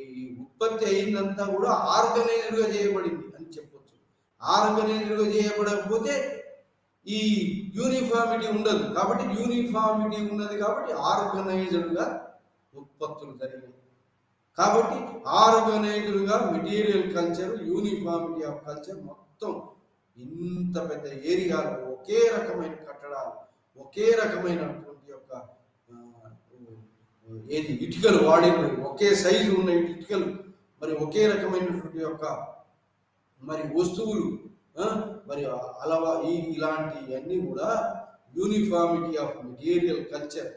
ఈ ఉత్పత్తి అయిందంతా కూడా ఆర్గనైజ్డ్గా చేయబడింది అని చెప్పొచ్చు. ఆర్గనైజ్డ్గా చేయబడకపోతే ఈ యూనిఫామిటీ ఉండదు. కాబట్టి యూనిఫామిటీ ఉన్నది కాబట్టి ఆర్గనైజ్డ్గా ఉత్పత్తులు జరిగినాయి. కాబట్టి ఆర్గనైజ్డ్గా material culture, uniformity of culture మొత్తం ఇంత పెద్ద ఏరియాలో ఒకే రకమైన కట్టడాలు, ఒకే రకమైనటువంటి యొక్క ఇటుకలు వాడిన, ఒకే సైజు ఉన్న ఇటుకలు, మరి ఒకే రకమైనటువంటి యొక్క మరి వస్తువులు, మరి ఇలాంటివన్నీ కూడా యూనిఫామిటీ ఆఫ్ మెటీరియల్ కల్చర్.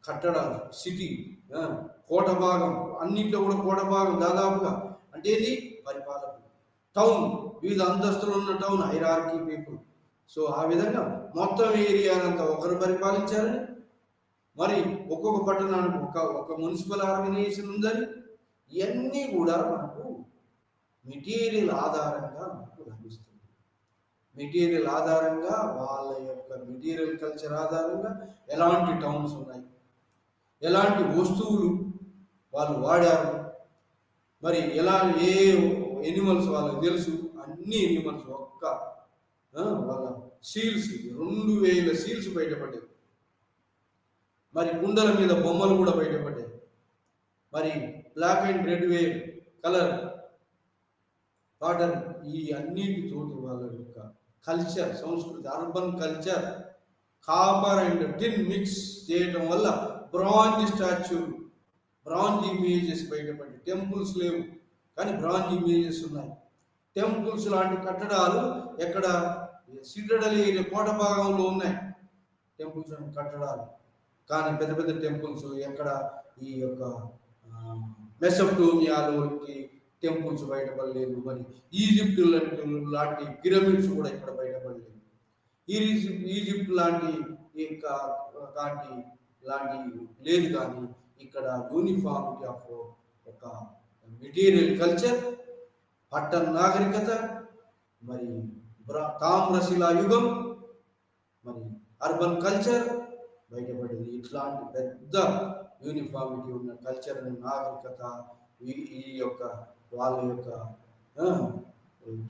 కట్టడాలు, సిటీ, కోట భాగం, అన్నింటిలో కూడా కోట భాగం దాదాపుగా అంటే ఇది పరిపాలకులు. టౌన్, వివిధ అంతస్తులు ఉన్న టౌన్, హైరార్కీ పీపుల్. సో ఆ విధంగా మొత్తం ఏరియానంతా ఒకరు పరిపాలించాలని, మరి ఒక్కొక్క పట్టణానికి ఒక మున్సిపల్ ఆర్గనైజేషన్ ఉందని, ఇవన్నీ కూడా మనకు మెటీరియల్ ఆధారంగా మనకు లభిస్తుంది. మెటీరియల్ ఆధారంగా, వాళ్ళ యొక్క మెటీరియల్ కల్చర్ ఆధారంగా ఎలాంటి టౌన్స్ ఉన్నాయి, ఎలాంటి వస్తువులు వాళ్ళు వాడారు, మరి ఏ ఎనిమల్స్ వాళ్ళకి తెలుసు, అన్ని ఎనిమల్స్ వాళ్ళ సీల్స్ 2000 సీల్స్ బయటపడ్డాయి. మరి కుండల మీద బొమ్మలు కూడా బయటపడ్డాయి. మరి బ్లాక్ అండ్ రెడ్ కలర్ పాటలు ఈ అన్నిటితోటి వాళ్ళ యొక్క కల్చర్, సంస్కృతి, urban culture copper and tin mix చేయటం వల్ల బ్రాంజ్ స్టాచ్యూలు, బ్రాంజ్ ఇమేజెస్ బయటపడి, టెంపుల్స్ లేవు కానీ బ్రాంజ్ ఇమేజెస్ ఉన్నాయి. టెంపుల్స్ లాంటి కట్టడాలు ఎక్కడ సిటడల్ ఏరియా కోట భాగంలో ఉన్నాయి టెంపుల్స్ అండ్ కట్టడాలు. కానీ పెద్ద పెద్ద టెంపుల్స్ ఎక్కడ ఈ యొక్క మెసొపటోమియాలోకి టెంపుల్స్ బయటపడలేదు. మరి ఈజిప్ట్ లాంటి పిరమిడ్స్ కూడా ఇక్కడ బయటపడలేదు. ఈజిప్ట్ లాంటి లేదు. కానీ ఇక్కడ యూనిఫామిటీ ఆఫ్ ఒక మెటీరియల్ కల్చర్, పట్టణ నాగరికత, మరి తామ్రశిలా యుగం, మరి అర్బన్ కల్చర్ బయటపడింది. ఇట్లాంటి పెద్ద యూనిఫామిటీ ఉన్న కల్చర్, నాగరికత, ఈ యొక్క వాళ్ళ యొక్క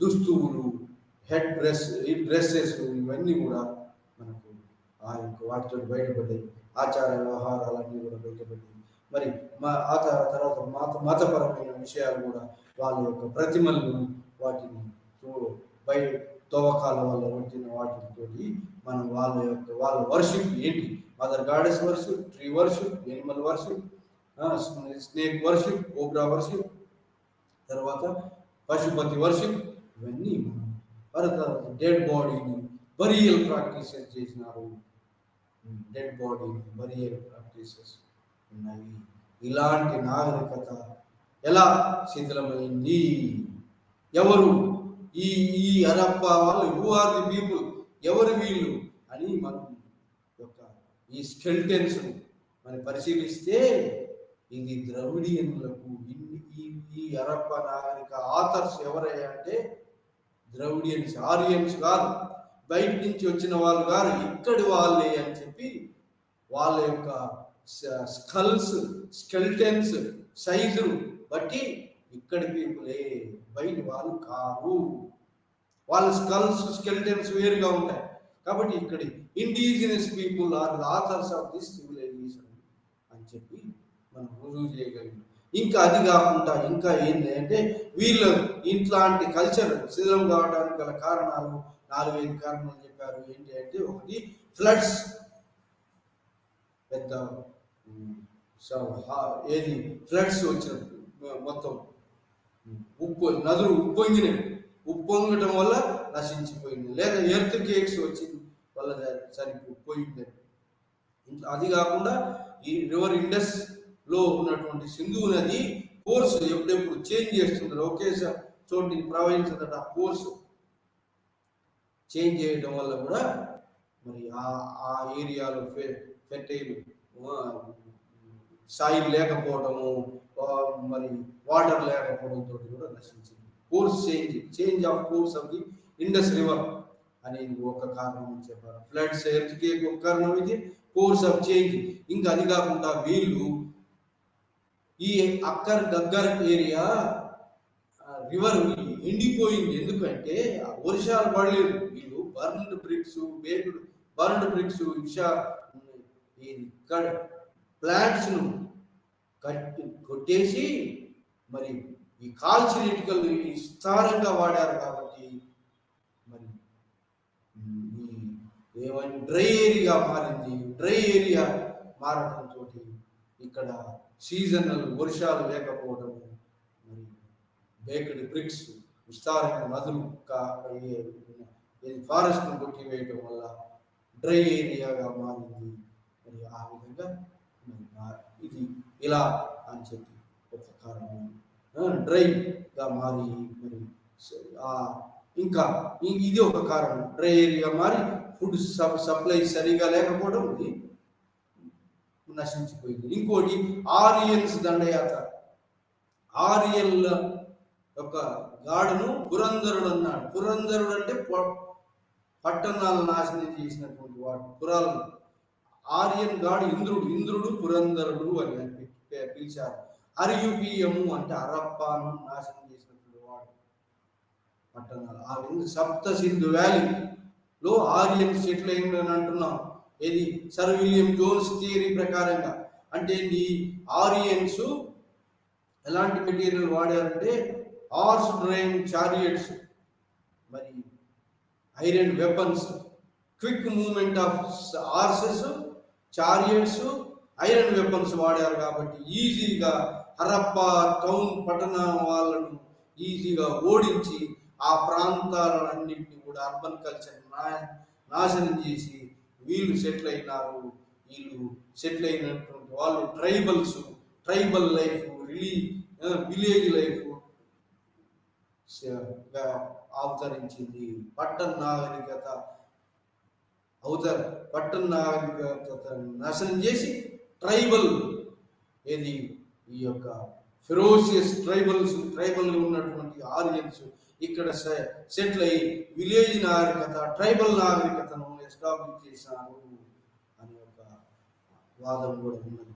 దుస్తువులు, హెడ్ డ్రెస్సెస్ ఇవన్నీ కూడా మనకు ఆ యొక్క వాటితో బయటపడ్డాయి. ఆచార వ్యవహారాలన్నీ కూడా బయటపడ్డాయి. మరి ఆ తర్వాత మతపరమైన విషయాలు కూడా వాళ్ళ యొక్క ప్రతిమలను, వాటిని బయట తవ్వకాల వల్ల వచ్చిన వాటితోటి మనం వాళ్ళ వర్షిప్ ఏంటి, mother goddess worship, tree worship, Animal worship, snake worship, cobra worship, తర్వాత పశుపతి వర్షిప్, ఇవన్నీ డెడ్ బాడీని బరియల్ ప్రాక్టీసెస్ చేసినారు. డెడ్ బాడీని బరియల్ ప్రాక్టీసెస్ ఉన్నాయి. ఇలాంటి నాగరికత ఎలా శిథిలమైంది? ఎవరు ఈ హరప్పా వాళ్ళు, హూ ఆర్ ది పీపుల్, ఎవరు వీళ్ళు అని మనం యొక్క ఈ స్కెల్టన్స్ మనం పరిశీలిస్తే ఇది ద్రవిడియన్లకు, ఈ హరప్పా నాగరిక ఆథర్స్ ఎవరయ్యా అంటే ద్రవిడియన్స్, ఆరియన్స్ కాదు, బయట నుంచి వచ్చిన వాళ్ళు కాదు, ఇక్కడి వాళ్ళే అని చెప్పి వాళ్ళ యొక్క స్కల్స్, స్కెల్టన్స్ సైజును బట్టి ఇక్కడి పీపులే, బయట వాళ్ళు కాదు. వాళ్ళ స్కల్స్, స్కెల్టన్స్ వేరుగా ఉంటాయి. కాబట్టి ఇక్కడి indigenous people are the authors of this civilization అని చెప్పి మనం రుజువు చేయగలిగాం. ఇంకా అది కాకుండా ఇంకా ఏంటి అంటే వీళ్ళు ఇట్లాంటి కల్చర్ శిథిలం కావడానికి గల కారణాలు 4-5 కారణాలు చెప్పారు. ఏంటి అంటే, ఒకటి ఫ్లడ్స్, పెద్ద ఫ్లడ్స్ వచ్చినప్పుడు మొత్తం నదులు ఉప్పొంగటం వల్ల నశించిపోయింది, లేదా ఎర్త్ కేక్స్ వచ్చింది వల్ల సరిపోయింది. అది కాకుండా ఈ రివర్ ఇండస్ లో ఉన్నటువంటి సింధు నది కోర్స్ ఎప్పుడెప్పుడు చేంజ్ చేస్తున్నారు, ఒకేసారి చోటి ప్రవహించదట, కోర్స్ చేంజ్ చేయడం వల్ల కూడా మరి ఆ ఏరియాలో ఫెర్టైల్ సాయిల్ లేకపోవడము, మరి వాటర్ లేకపోవడంతో కూడా నశించింది. Course change of course of the Indus river అనేది ఒక కారణం అని చెప్పారు. ఫ్లడ్స్, ఎర్త్ కేక్ ఒక కారణం, ఇది కోర్స్ ఆఫ్ చేంజ్. ఇంకా అది కాకుండా వీళ్ళు ఈ అక్కర్ గగ్గర్ ఏరియా రివర్ ఎండిపోయింది. ఎందుకంటే వర్షాలు పడలేదు. వీళ్ళు బర్న్డ్ బ్రిక్స్ ప్లాంట్స్ ను కొట్టేసి మరి ఈ కాల్చినటికల్ విస్తారంగా వాడారు. కాబట్టి మరి ఏమైనా డ్రై ఏరియా మారింది. డ్రై ఏరియా మారడంతో ఇక్కడ సీజనల్ వర్షాలు లేకపోవడం, మరి బేక్డ్ బ్రిక్స్, విస్తారమైన నదులు ఫారెస్ట్ ను కొట్టివేయడం వల్ల డ్రై ఏరియాగా మారింది. మరి ఆ విధంగా ఇది ఇలా అని చెప్పి ఒక కారణం, డ్రైగా మారి మరి ఇంకా ఇది ఒక కారణం, డ్రై ఏరియా మారి ఫుడ్ సప్లై సరిగా లేకపోవడం ఇది నశించిపోయింది. ఇంకోటి ఆరియన్స్ దండయాత్ర. ఆరియన్ల యొక్క గాడును పురంధరుడు అన్నాడు. పురంధరుడు అంటే పట్టణాలను నాశనం చేసినటువంటి వాడు పురాలను. ఆర్యన్ గాడు ఇంద్రుడు పురంధరుడు అని పిలిచారు. అరియుపియము అంటే హరప్పాను నాశనం చేసినటువంటి వాడు పట్టణాలు. ఆ విధంగా సప్త సింధు వ్యాలీలో ఆరియన్స్ సెటిల్ అయిందని అంటున్నాం. ఇది సర్ విలియం జోన్స్ థియరీ ప్రకారంగా. అంటే ఈ ఆరియన్స్ ఎలాంటి మెటీరియల్ వాడారంటే హార్స్ డ్రైవ్ చారియట్స్, మరి iron weapons, quick movement of horses, chariots, iron weapons వాడారు. కాబట్టి ఈజీగా హరప్పా టౌన్ పట్టణ వాళ్ళను ఈజీగా ఓడించి ఆ ప్రాంతాలన్నింటినీ కూడా అర్బన్ కల్చర్ నాశనం చేసి వీళ్ళు సెటిల్ అయినారు. వీళ్ళు సెటిల్ అయినటువంటి వాళ్ళు ట్రైబల్ లైఫ్, విలేజ్ లైఫ్ అవతరించింది. పట్టణ నాగరికత నాశనం చేసి ట్రైబల్, ఏది ఈ యొక్క ఫెరోషియస్ ట్రైబల్ ఉన్నటువంటి ఆరియన్స్ ఇక్కడ సెటిల్ అయ్యి విలేజ్ నాగరికత, ట్రైబల్ నాగరికతను ఎస్టాబ్లిష్ చేశారు అనే ఒక వాదం కూడా ఉన్నది.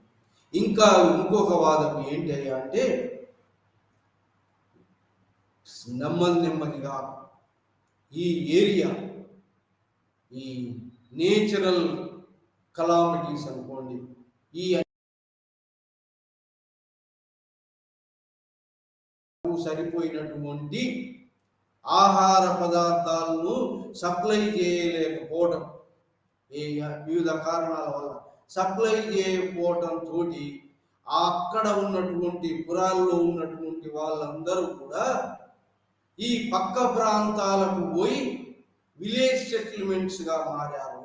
ఇంకా ఇంకొక వాదం ఏంటి అంటే, నెమ్మదిగా ఈ ఏరియా, ఈ నేచురల్ కలామిటీస్ అనుకోండి, ఈ సరిపోయినటువంటి ఆహార పదార్థాలను సప్లై చేయలేకపోవడం, వివిధ కారణాల వల్ల సప్లై చేయకపోవడం తోటి అక్కడ ఉన్నటువంటి పురాల్లో ఉన్నటువంటి వాళ్ళందరూ కూడా ఈ పక్క ప్రాంతాలకు పోయి విలేజ్ సెటిల్మెంట్స్ గా మారారు.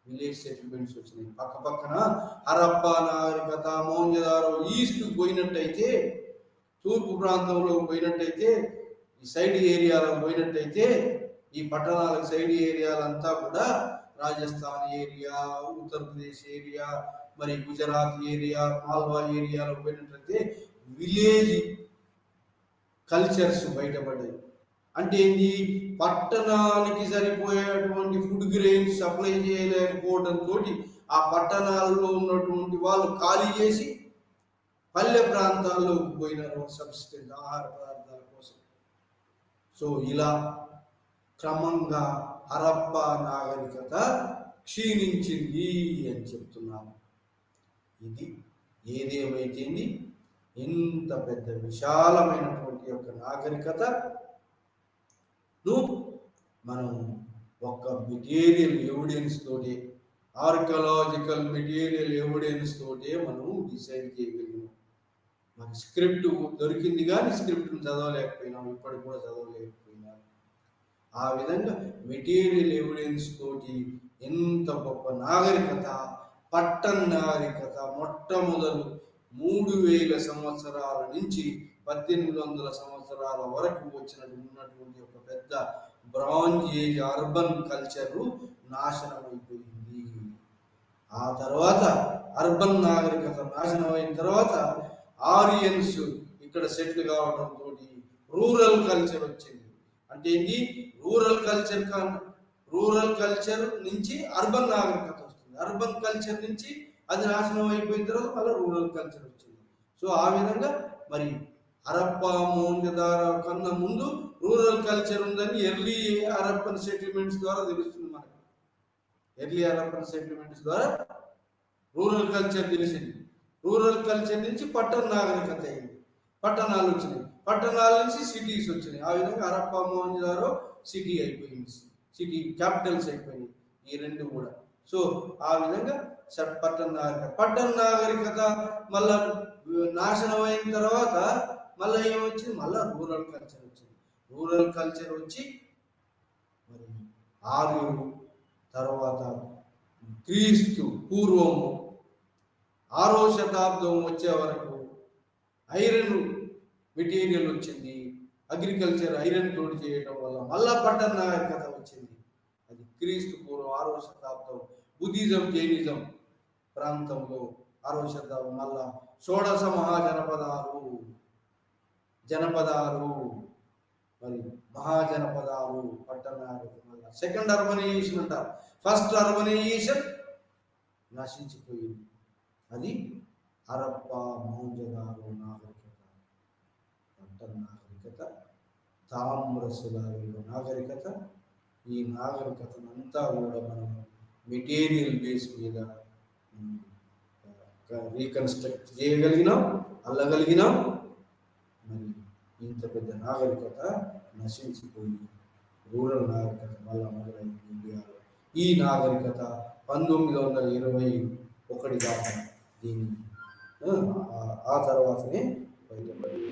విలేజ్ సెటిల్మెంట్స్ వచ్చినాయి పక్కన. హరప్పా నాగరికత, మోహంజదారో ఈస్ట్ పోయినట్టయితే, తూర్పు ప్రాంతంలో పోయినట్టయితే, ఈ సైడ్ ఏరియాలో పోయినట్టయితే, ఈ పట్టణాలకు సైడ్ ఏరియాలంతా కూడా రాజస్థాన్ ఏరియా, ఉత్తరప్రదేశ్ ఏరియా, మరి గుజరాత్ ఏరియా, మాల్వా ఏరియాలో పోయినట్టయితే విలేజ్ కల్చర్స్ బయటపడ్డాయి. అంటే ఏంటి, పట్టణానికి సరిపోయేటువంటి ఫుడ్ గ్రెయిన్స్ సప్లై చేయలేకపోవడంతో ఆ పట్టణాల్లో ఉన్నటువంటి వాళ్ళు ఖాళీ చేసి పల్లె ప్రాంతాల్లోకి పోయినారు సబ్సిస్టెంట్ ఆహార పదార్థాల కోసం. సో ఇలా క్రమంగా హరప్పా నాగరికత క్షీణించింది అని చెప్తున్నారు. ఇది ఏదేమైతేంది, ఎంత పెద్ద విశాలమైనటువంటి యొక్క నాగరికతను మనం ఒక మెటీరియల్ ఎవిడెన్స్ తోటి, ఆర్కియాలజికల్ మెటీరియల్ ఎవిడెన్స్ తోటే మనం డిసైడ్ చేయగలిగినాం. మనకి స్క్రిప్ట్ దొరికింది కానీ స్క్రిప్ట్ను చదవలేకపోయినాం, ఇప్పటికి కూడా చదవలేకపోయినాం. ఆ విధంగా మెటీరియల్ ఎవిడెన్స్ తోటి ఎంత గొప్ప నాగరికత, పట్టణ నాగరికత మొట్టమొదలు 3000 సంవత్సరాల నుంచి 1800 సంవత్సరాల వరకు ఉన్నటువంటి ఒక పెద్ద బ్రాంజ్ ఏజ్ అర్బన్ కల్చర్ నాశనం అయిపోయింది. ఆ తర్వాత అర్బన్ నాగరికత నాశనం అయిన తర్వాత ఆరియన్స్ ఇక్కడ సెటిల్ కావడంతో రూరల్ కల్చర్ వచ్చింది. అంటే ఏంటి, రూరల్ కల్చర్ నుంచి అర్బన్ నాగరికత వస్తుంది. అర్బన్ కల్చర్ నుంచి అది నాశనం అయిపోయిన తర్వాత మళ్ళీ రూరల్ కల్చర్ వచ్చింది. సో ఆ విధంగా మరి హరప్పా, మోహంజదారో కన్నా ముందు రూరల్ కల్చర్ ఉందని ఎర్లీ హరప్పన్ సెటిల్మెంట్స్ ద్వారా తెలుస్తుంది మనకు. ఎర్లీ హరప్పన్ సెటిల్మెంట్స్ ద్వారా రూరల్ కల్చర్ తెలిసింది. రూరల్ కల్చర్ నుంచి పట్టణ నాగరికత అయింది, పట్టణాలు వచ్చినాయి, పట్టణాల నుంచి సిటీస్ వచ్చినాయి. ఆ విధంగా హరప్పా, మోహంజదారో సిటీ అయిపోయింది, సిటీ క్యాపిటల్స్ అయిపోయినాయి ఈ రెండు కూడా. సో ఆ విధంగా పట్టణ నాగరికత మళ్ళా నాశనం అయిన తర్వాత మళ్ళీ ఏమొచ్చింది, మళ్ళా రూరల్ కల్చర్ వచ్చింది. రూరల్ కల్చర్ వచ్చి మరి ఆర్యులు, తర్వాత క్రీస్తు పూర్వం 6వ శతాబ్దం వచ్చే వరకు ఐరన్ మెటీరియల్ వచ్చింది. అగ్రికల్చర్ ఐరన్ తోటి చేయడం వల్ల మళ్ళా పట్టణ నాగరికత వచ్చింది. అది క్రీస్తు పూర్వం 6వ శతాబ్దం. బుద్ధిజం, జైనిజం ప్రాంతంలో 6వ శతాబ్దం మళ్ళా షోడశ జనపదాలు మరి మహాజనపదాలు పట్టణాలు. మళ్ళా సెకండ్ అర్బనైజేషన్ అంటారు. ఫస్ట్ అర్బనైజేషన్ నశించిపోయింది. అది హరప్పా, మోహంజదారో నాగరికత, పట్టణ నాగరికత, తామ్రశిలాయుగ నాగరికత. ఈ నాగరికతనంతా కూడా మనం మెటీరియల్ బేస్ మీద రీకన్స్ట్రక్ట్ చేయగలిగినాం, అల్లగలిగినాం. మరి ఇంత పెద్ద నాగరికత నశించిపోయి రూరల్ నాగరికత మళ్ళా మొదలైంది ఇండియాలో. ఈ నాగరికత 1921 దాకా దీన్ని ఆ తర్వాతనే బయటపడింది.